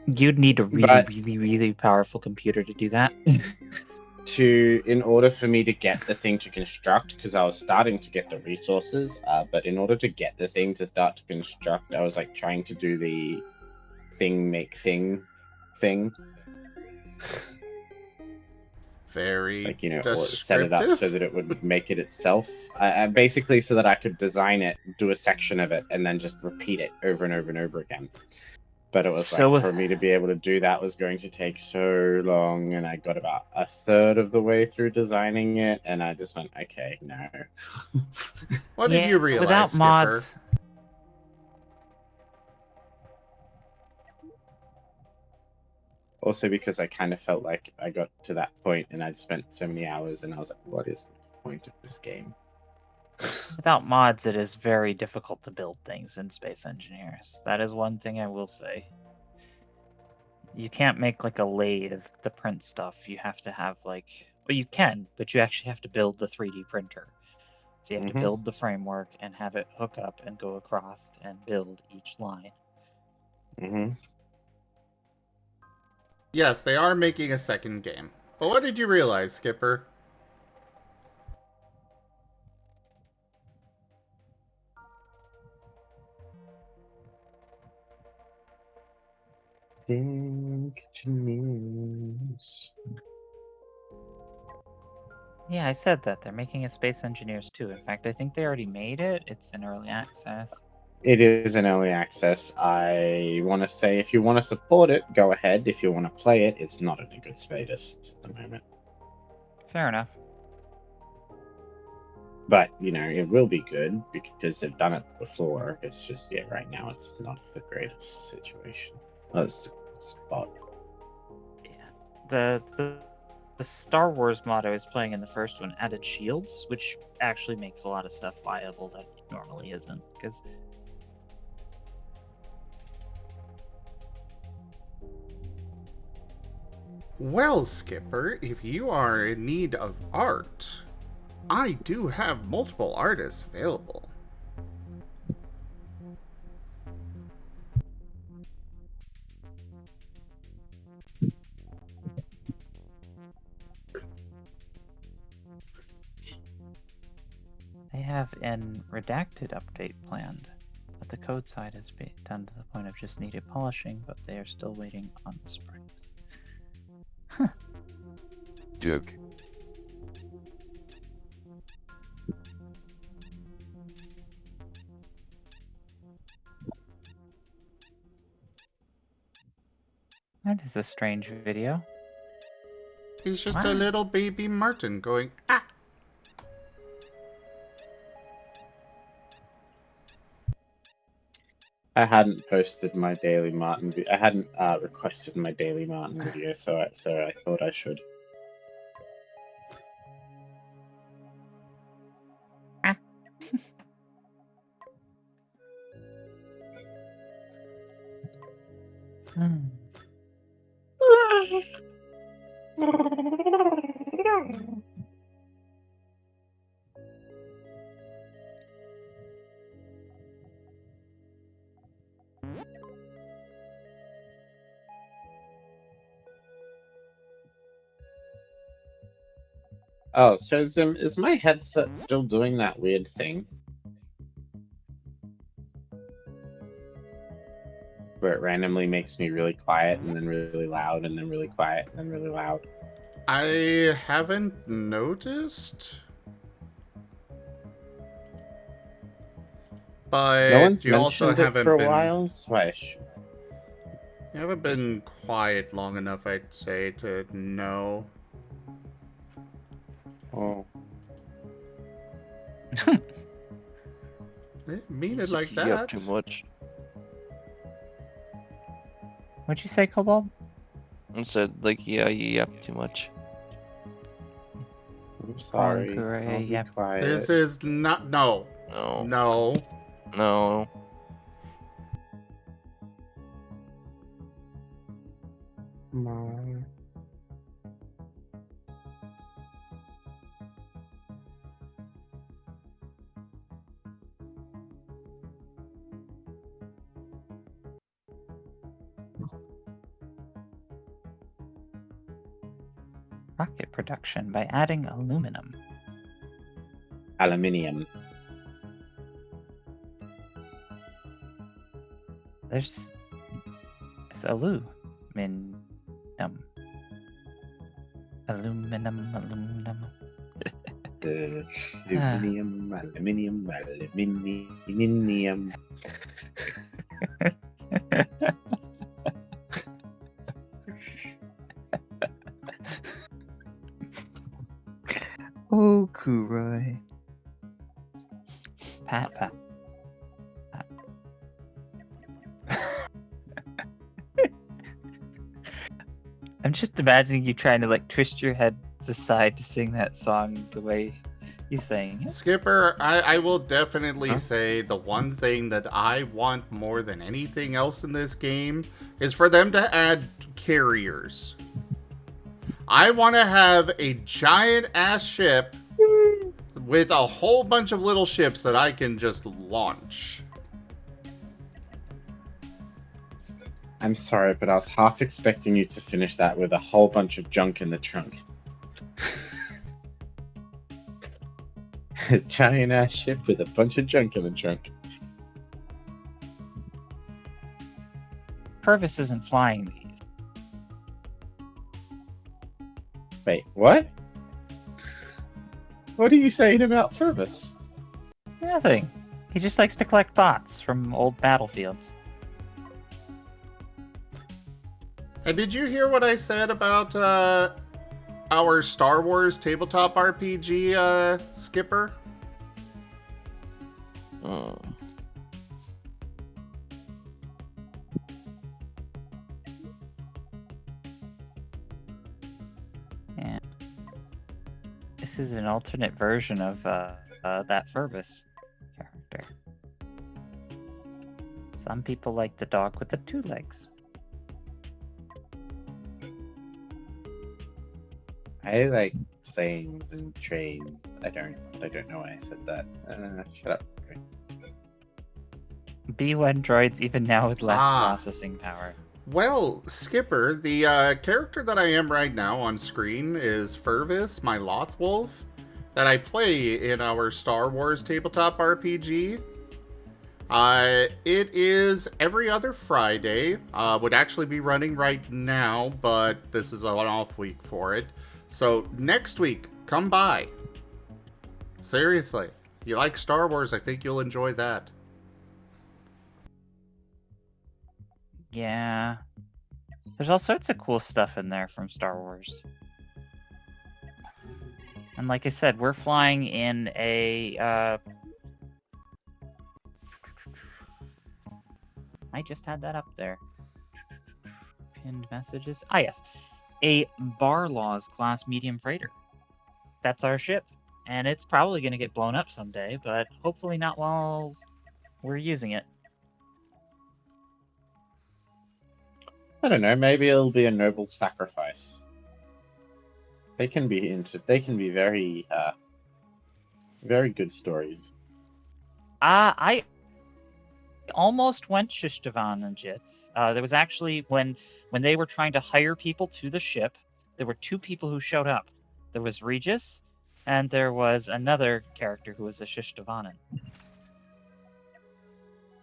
You'd need a really powerful computer to do that. In order for me to get the thing to construct, because I was starting to get the resources, but in order to get the thing to start to construct, I was like trying to do the thing make thing. Very Like, or set it up so that it would make it itself. Basically, so that I could design it, do a section of it, and then just repeat it over and over and over again. But it was for me to be able to do that was going to take so long, and I got about a third of the way through designing it, and I just went, okay, no. What did you realize, without Skipper? mods? Also because I kind of felt like I got to that point and I'd spent so many hours, and I was like, what is the point of this game? Without mods, it is very difficult to build things in Space Engineers. That is one thing I will say. You can't make like a lathe to print stuff. You have to have well, you can, but you actually have to build the 3D printer. So you have to build the framework and have it hook up and go across and build each line. Mm-hmm. Yes, they are making a second game. But what did you realize, Skipper? Engineers. Yeah, I said that. They're making a Space Engineers too. In fact, I think they already made it. It's in early access. It is an early access. I want to say if you want to support it, go ahead. If you want to play it, it's not in a good status at the moment. Fair enough. But, you know, it will be good because they've done it before. It's just, yeah, right now it's not the greatest situation. Spot. Yeah. The Star Wars motto is playing in the first one added shields, which actually makes a lot of stuff viable that normally isn't. Because Well, Skipper, if you are in need of art, I do have multiple artists available. they have an redacted update planned, but the code side has been done to the point of just needed polishing, but they are still waiting on the springs. Joke. That is a strange video. He's just Wow. a little baby Marten going, ah! I hadn't posted my daily Marten. I hadn't requested my daily Marten video, so I thought I should. Hmm. Oh, so is my headset still doing that weird thing? Where it randomly makes me really quiet and then really loud and then really quiet and then really loud. I haven't noticed. But No one's you also mentioned it haven't for a been, while, so you haven't been quiet long enough, I'd say, to know. Oh. I didn't mean it like You up that. too much. What'd you say, Cobalt? I said, like, yeah, you up too much. I'm sorry. Corn I'll be yep. quiet. This is not. No. No. No. No. Mom. Rocket production by adding aluminum. Aluminium. It's aluminum. Aluminum. Aluminium. Oh, Kuroy. Pat. I'm just imagining you trying to like twist your head to the side to sing that song the way you sang it. Skipper, I will definitely say the one thing that I want more than anything else in this game is for them to add carriers. I want to have a giant ass ship with a whole bunch of little ships that I can just launch. I'm sorry, but I was half expecting you to finish that with a whole bunch of junk in the trunk. A giant ass ship with a bunch of junk in the trunk. Purvis isn't flying these. Wait, what? What are you saying about Furvis? Nothing. He just likes to collect bots from old battlefields. And did you hear what I said about our Star Wars tabletop RPG skipper? Yeah. This is an alternate version of that Furvis character. Some people like the dog with the 2 legs. I like planes and trains. I don't know why I said that. Shut up. B1 droids even now with less Ah. processing power. Well, Skipper, the character that I am right now on screen is Furvis, my Loth Wolf, that I play in our Star Wars tabletop RPG. It is every other Friday. Would actually be running right now, but this is an off week for it. So next week, come by. Seriously, you like Star Wars, I think you'll enjoy that. Yeah. There's all sorts of cool stuff in there from Star Wars. And like I said, we're flying in a... I just had that up there. Pinned messages. Ah, yes. A Barlaws class medium freighter. That's our ship. And it's probably going to get blown up someday, but hopefully not while we're using it. I don't know. Maybe it'll be a noble sacrifice. They can be very, very good stories. I almost went Shishtavan and Jits. There was actually, when they were trying to hire people to the ship, there were 2 people who showed up. There was Regis, and there was another character who was a Shishtavanan.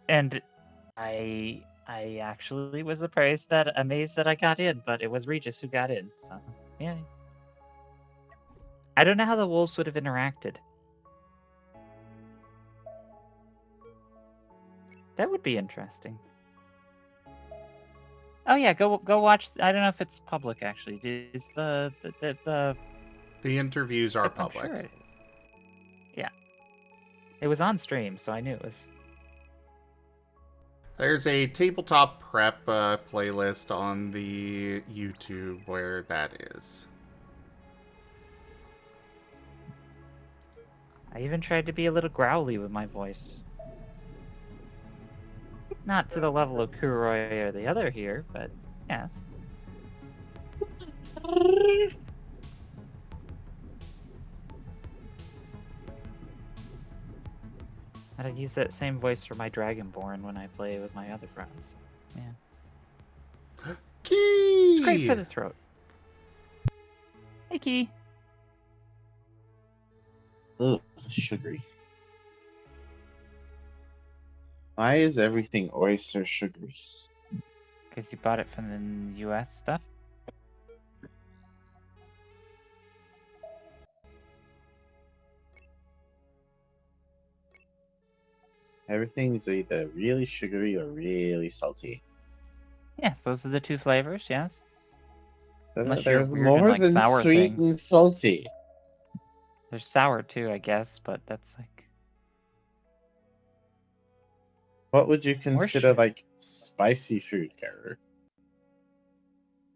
And I actually was amazed that I got in, but it was Regis who got in. So, yeah. I don't know how the wolves would have interacted. That would be interesting. Oh yeah, go watch. I don't know if it's public actually. Is the The interviews are I'm public. sure it is. Yeah, it was on stream, so I knew it was. There's a tabletop prep playlist on the YouTube where that is. I even tried to be a little growly with my voice. Not to the level of Kuroi or the other here, but yes. I'd use that same voice for my Dragonborn when I play with my other friends. Yeah. Key! It's great for the throat. Hey, Key. Ugh, sugary. Why is everything always so sugary? Because you bought it from the US stuff? Everything's either really sugary or really salty. Yes, those are the 2 flavors, yes. Unless you're There's weird and more like than sour sweet things. and salty. There's sour too, I guess, but that's like... What would you More consider like spicy food, Garrett?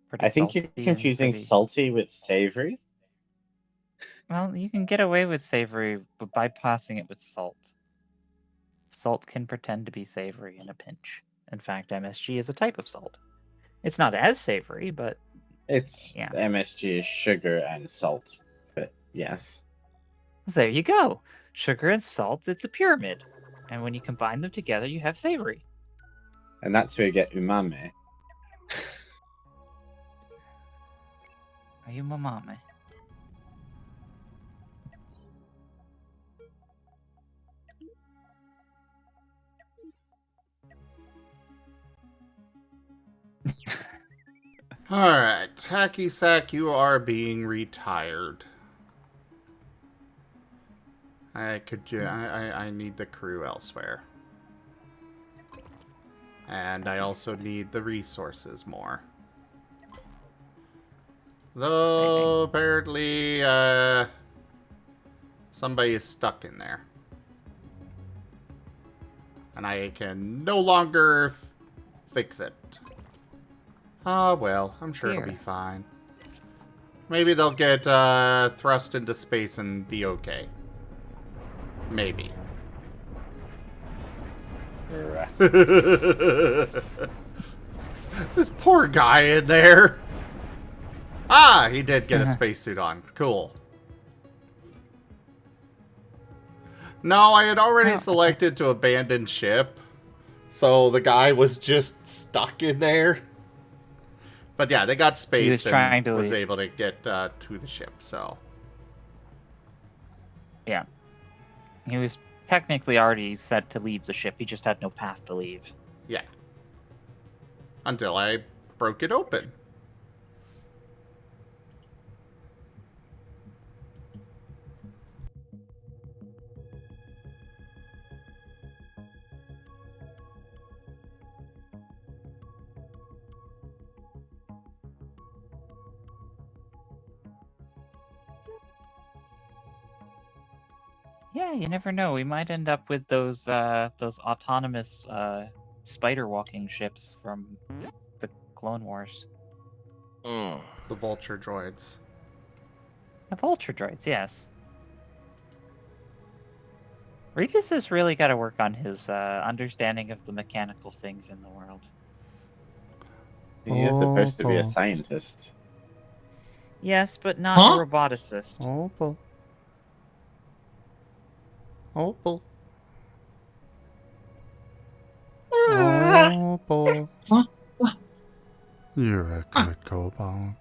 pretty I think you're salty and confusing pretty- salty with savory. Well, you can get away with savory but bypassing it with salt. Salt can pretend to be savory in a pinch. In fact, MSG is a type of salt. It's not as savory, but It's Yeah. MSG is sugar and salt, but yes. there you go. Sugar and salt, it's a pyramid. And when you combine them together, you have savory. And that's where you get umami. Are you my mommy? Alright, Hacky Sack, you are being retired. I need the crew elsewhere. And I also need the resources more. Though, apparently, somebody is stuck in there. And I can no longer fix it. Ah, well, I'm sure it'll be fine. Maybe they'll get thrust into space and be okay. Maybe. This poor guy in there. Ah, he did get a spacesuit on. Cool. No, I had already selected to abandon ship. So the guy was just stuck in there. But yeah, they got spaced and was able to get to the ship, so. Yeah. He was technically already set to leave the ship. He just had no path to leave. Yeah. Until I broke it open. Yeah, you never know. We might end up with those autonomous spider walking ships from the Clone Wars. The vulture droids. The vulture droids, yes. Regis has really got to work on his understanding of the mechanical things in the world. He is supposed to be a scientist. Yes, but not a roboticist. Opal. Opal. Opal. You're a good cobalt.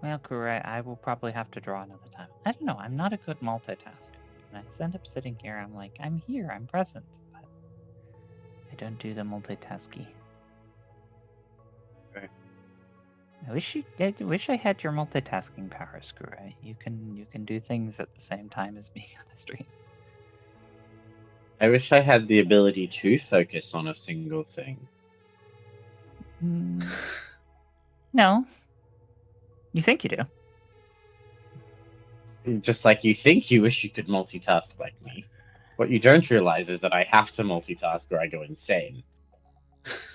Well, Kurai, I will probably have to draw another time. I don't know, I'm not a good multitasker. When I end up sitting here, I'm like, I'm here, I'm present, but I don't do the multitasking. Okay. I wish I had your multitasking powers, Kurai. You can do things at the same time as being on the stream. I wish I had the ability to focus on a single thing. No. You think you do. Just like you think you wish you could multitask like me. What you don't realize is that I have to multitask or I go insane.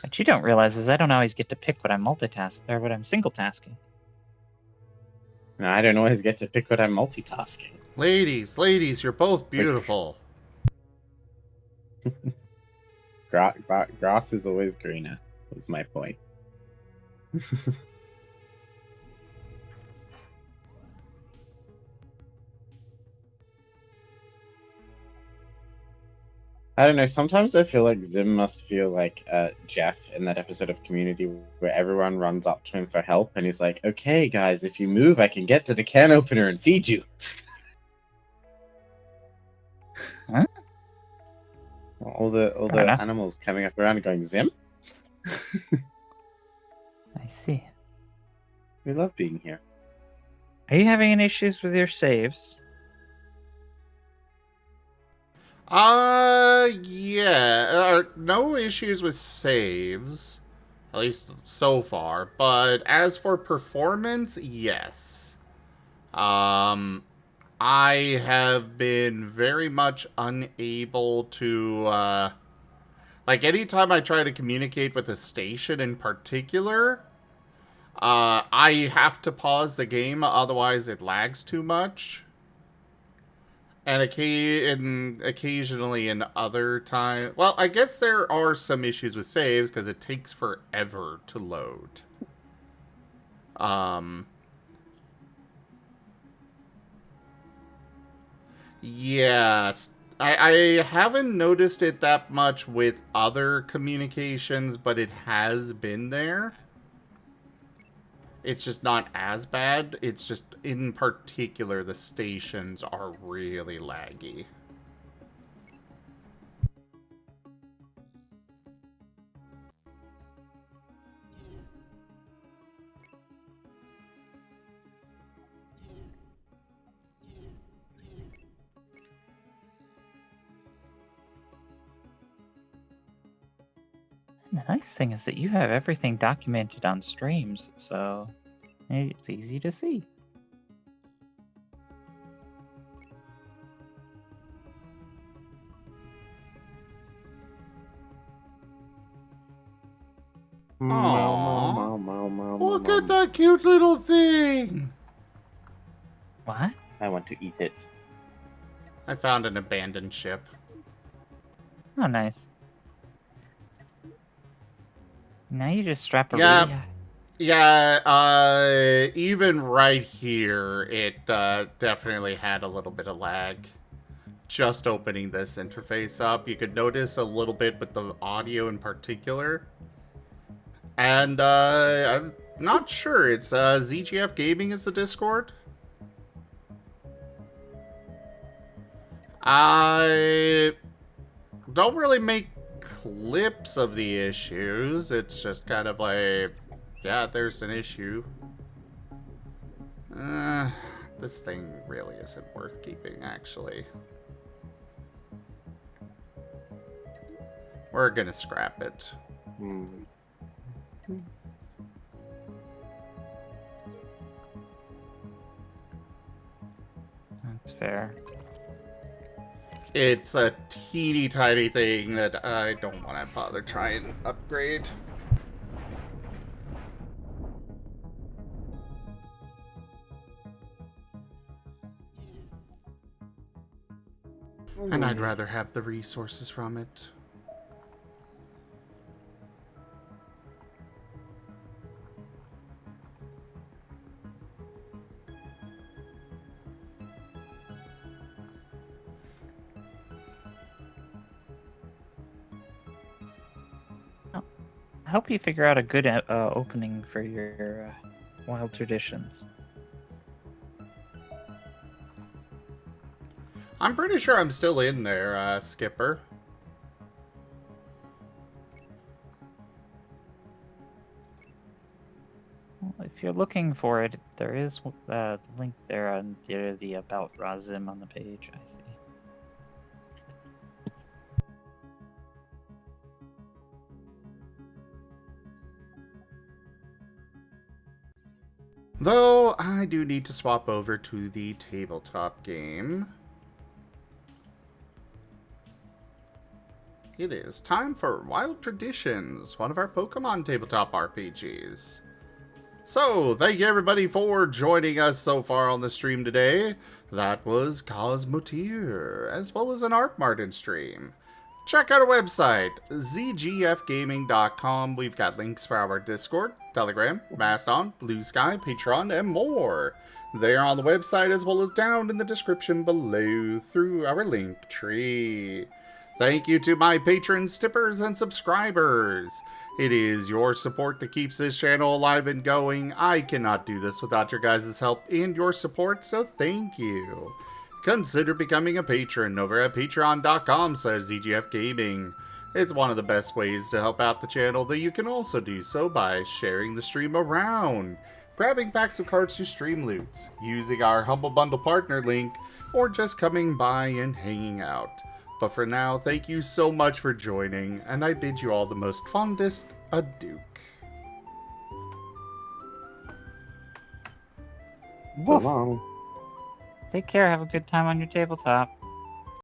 What you don't realize is I don't always get to pick what I'm what I'm single tasking. And I don't always get to pick what I'm multitasking. Ladies, you're both beautiful. Grass is always greener, is my point. I don't know, sometimes I feel like Zim must feel like Jeff in that episode of Community where everyone runs up to him for help and he's like, okay guys, if you move I can get to the can opener and feed you. Huh? All the animals coming up around and going, Zim? I see. We love being here. Are you having any issues with your saves? Yeah. No issues with saves. At least so far. But as for performance, yes. I have been very much unable to, like, anytime I try to communicate with a station in particular, I have to pause the game, otherwise it lags too much. And occasionally in other time, well, I guess there are some issues with saves because it takes forever to load. Yes. I haven't noticed it that much with other communications, but it has been there. It's just not as bad. It's just, in particular, the stations are really laggy. The nice thing is that you have everything documented on streams, so it's easy to see. Aww. Look at that cute little thing! What? I want to eat it. I found an abandoned ship. Oh, nice. Now you just strap a Yeah. radio. Yeah, even right here, it definitely had a little bit of lag. Just opening this interface up, you could notice a little bit with the audio in particular. And I'm not sure. It's ZGF Gaming is the Discord. I don't really make clips of the issues. It's just kind of like, yeah, there's an issue. This thing really isn't worth keeping, actually. We're gonna scrap it. That's fair. It's a teeny tiny thing that I don't want to bother trying to upgrade. And I'd rather have the resources from it. I hope you figure out a good opening for your Wild Traditions. I'm pretty sure I'm still in there, Skipper. Well, if you're looking for it, there is the link there on the About Razim on the page, I see. Though, I do need to swap over to the tabletop game. It is time for Wild Traditions, one of our Pokemon tabletop RPGs. So, thank you everybody for joining us so far on the stream today. That was Cosmoteer, as well as an Marten stream. Check out our website, zgfgaming.com. We've got links for our Discord, Telegram, Mastodon, Blue Sky, Patreon, and more. They are on the website as well as down in the description below through our link tree. Thank you to my patrons, tippers, and subscribers. It is your support that keeps this channel alive and going. I cannot do this without your guys' help and your support, so thank you. Consider becoming a patron over at patreon.com/ZGFgaming. It's one of the best ways to help out the channel, though you can also do so by sharing the stream around, grabbing packs of cards to stream loots, using our Humble Bundle partner link, or just coming by and hanging out. But for now, thank you so much for joining, and I bid you all the most fondest adieu. So long. Take care. Have a good time on your tabletop.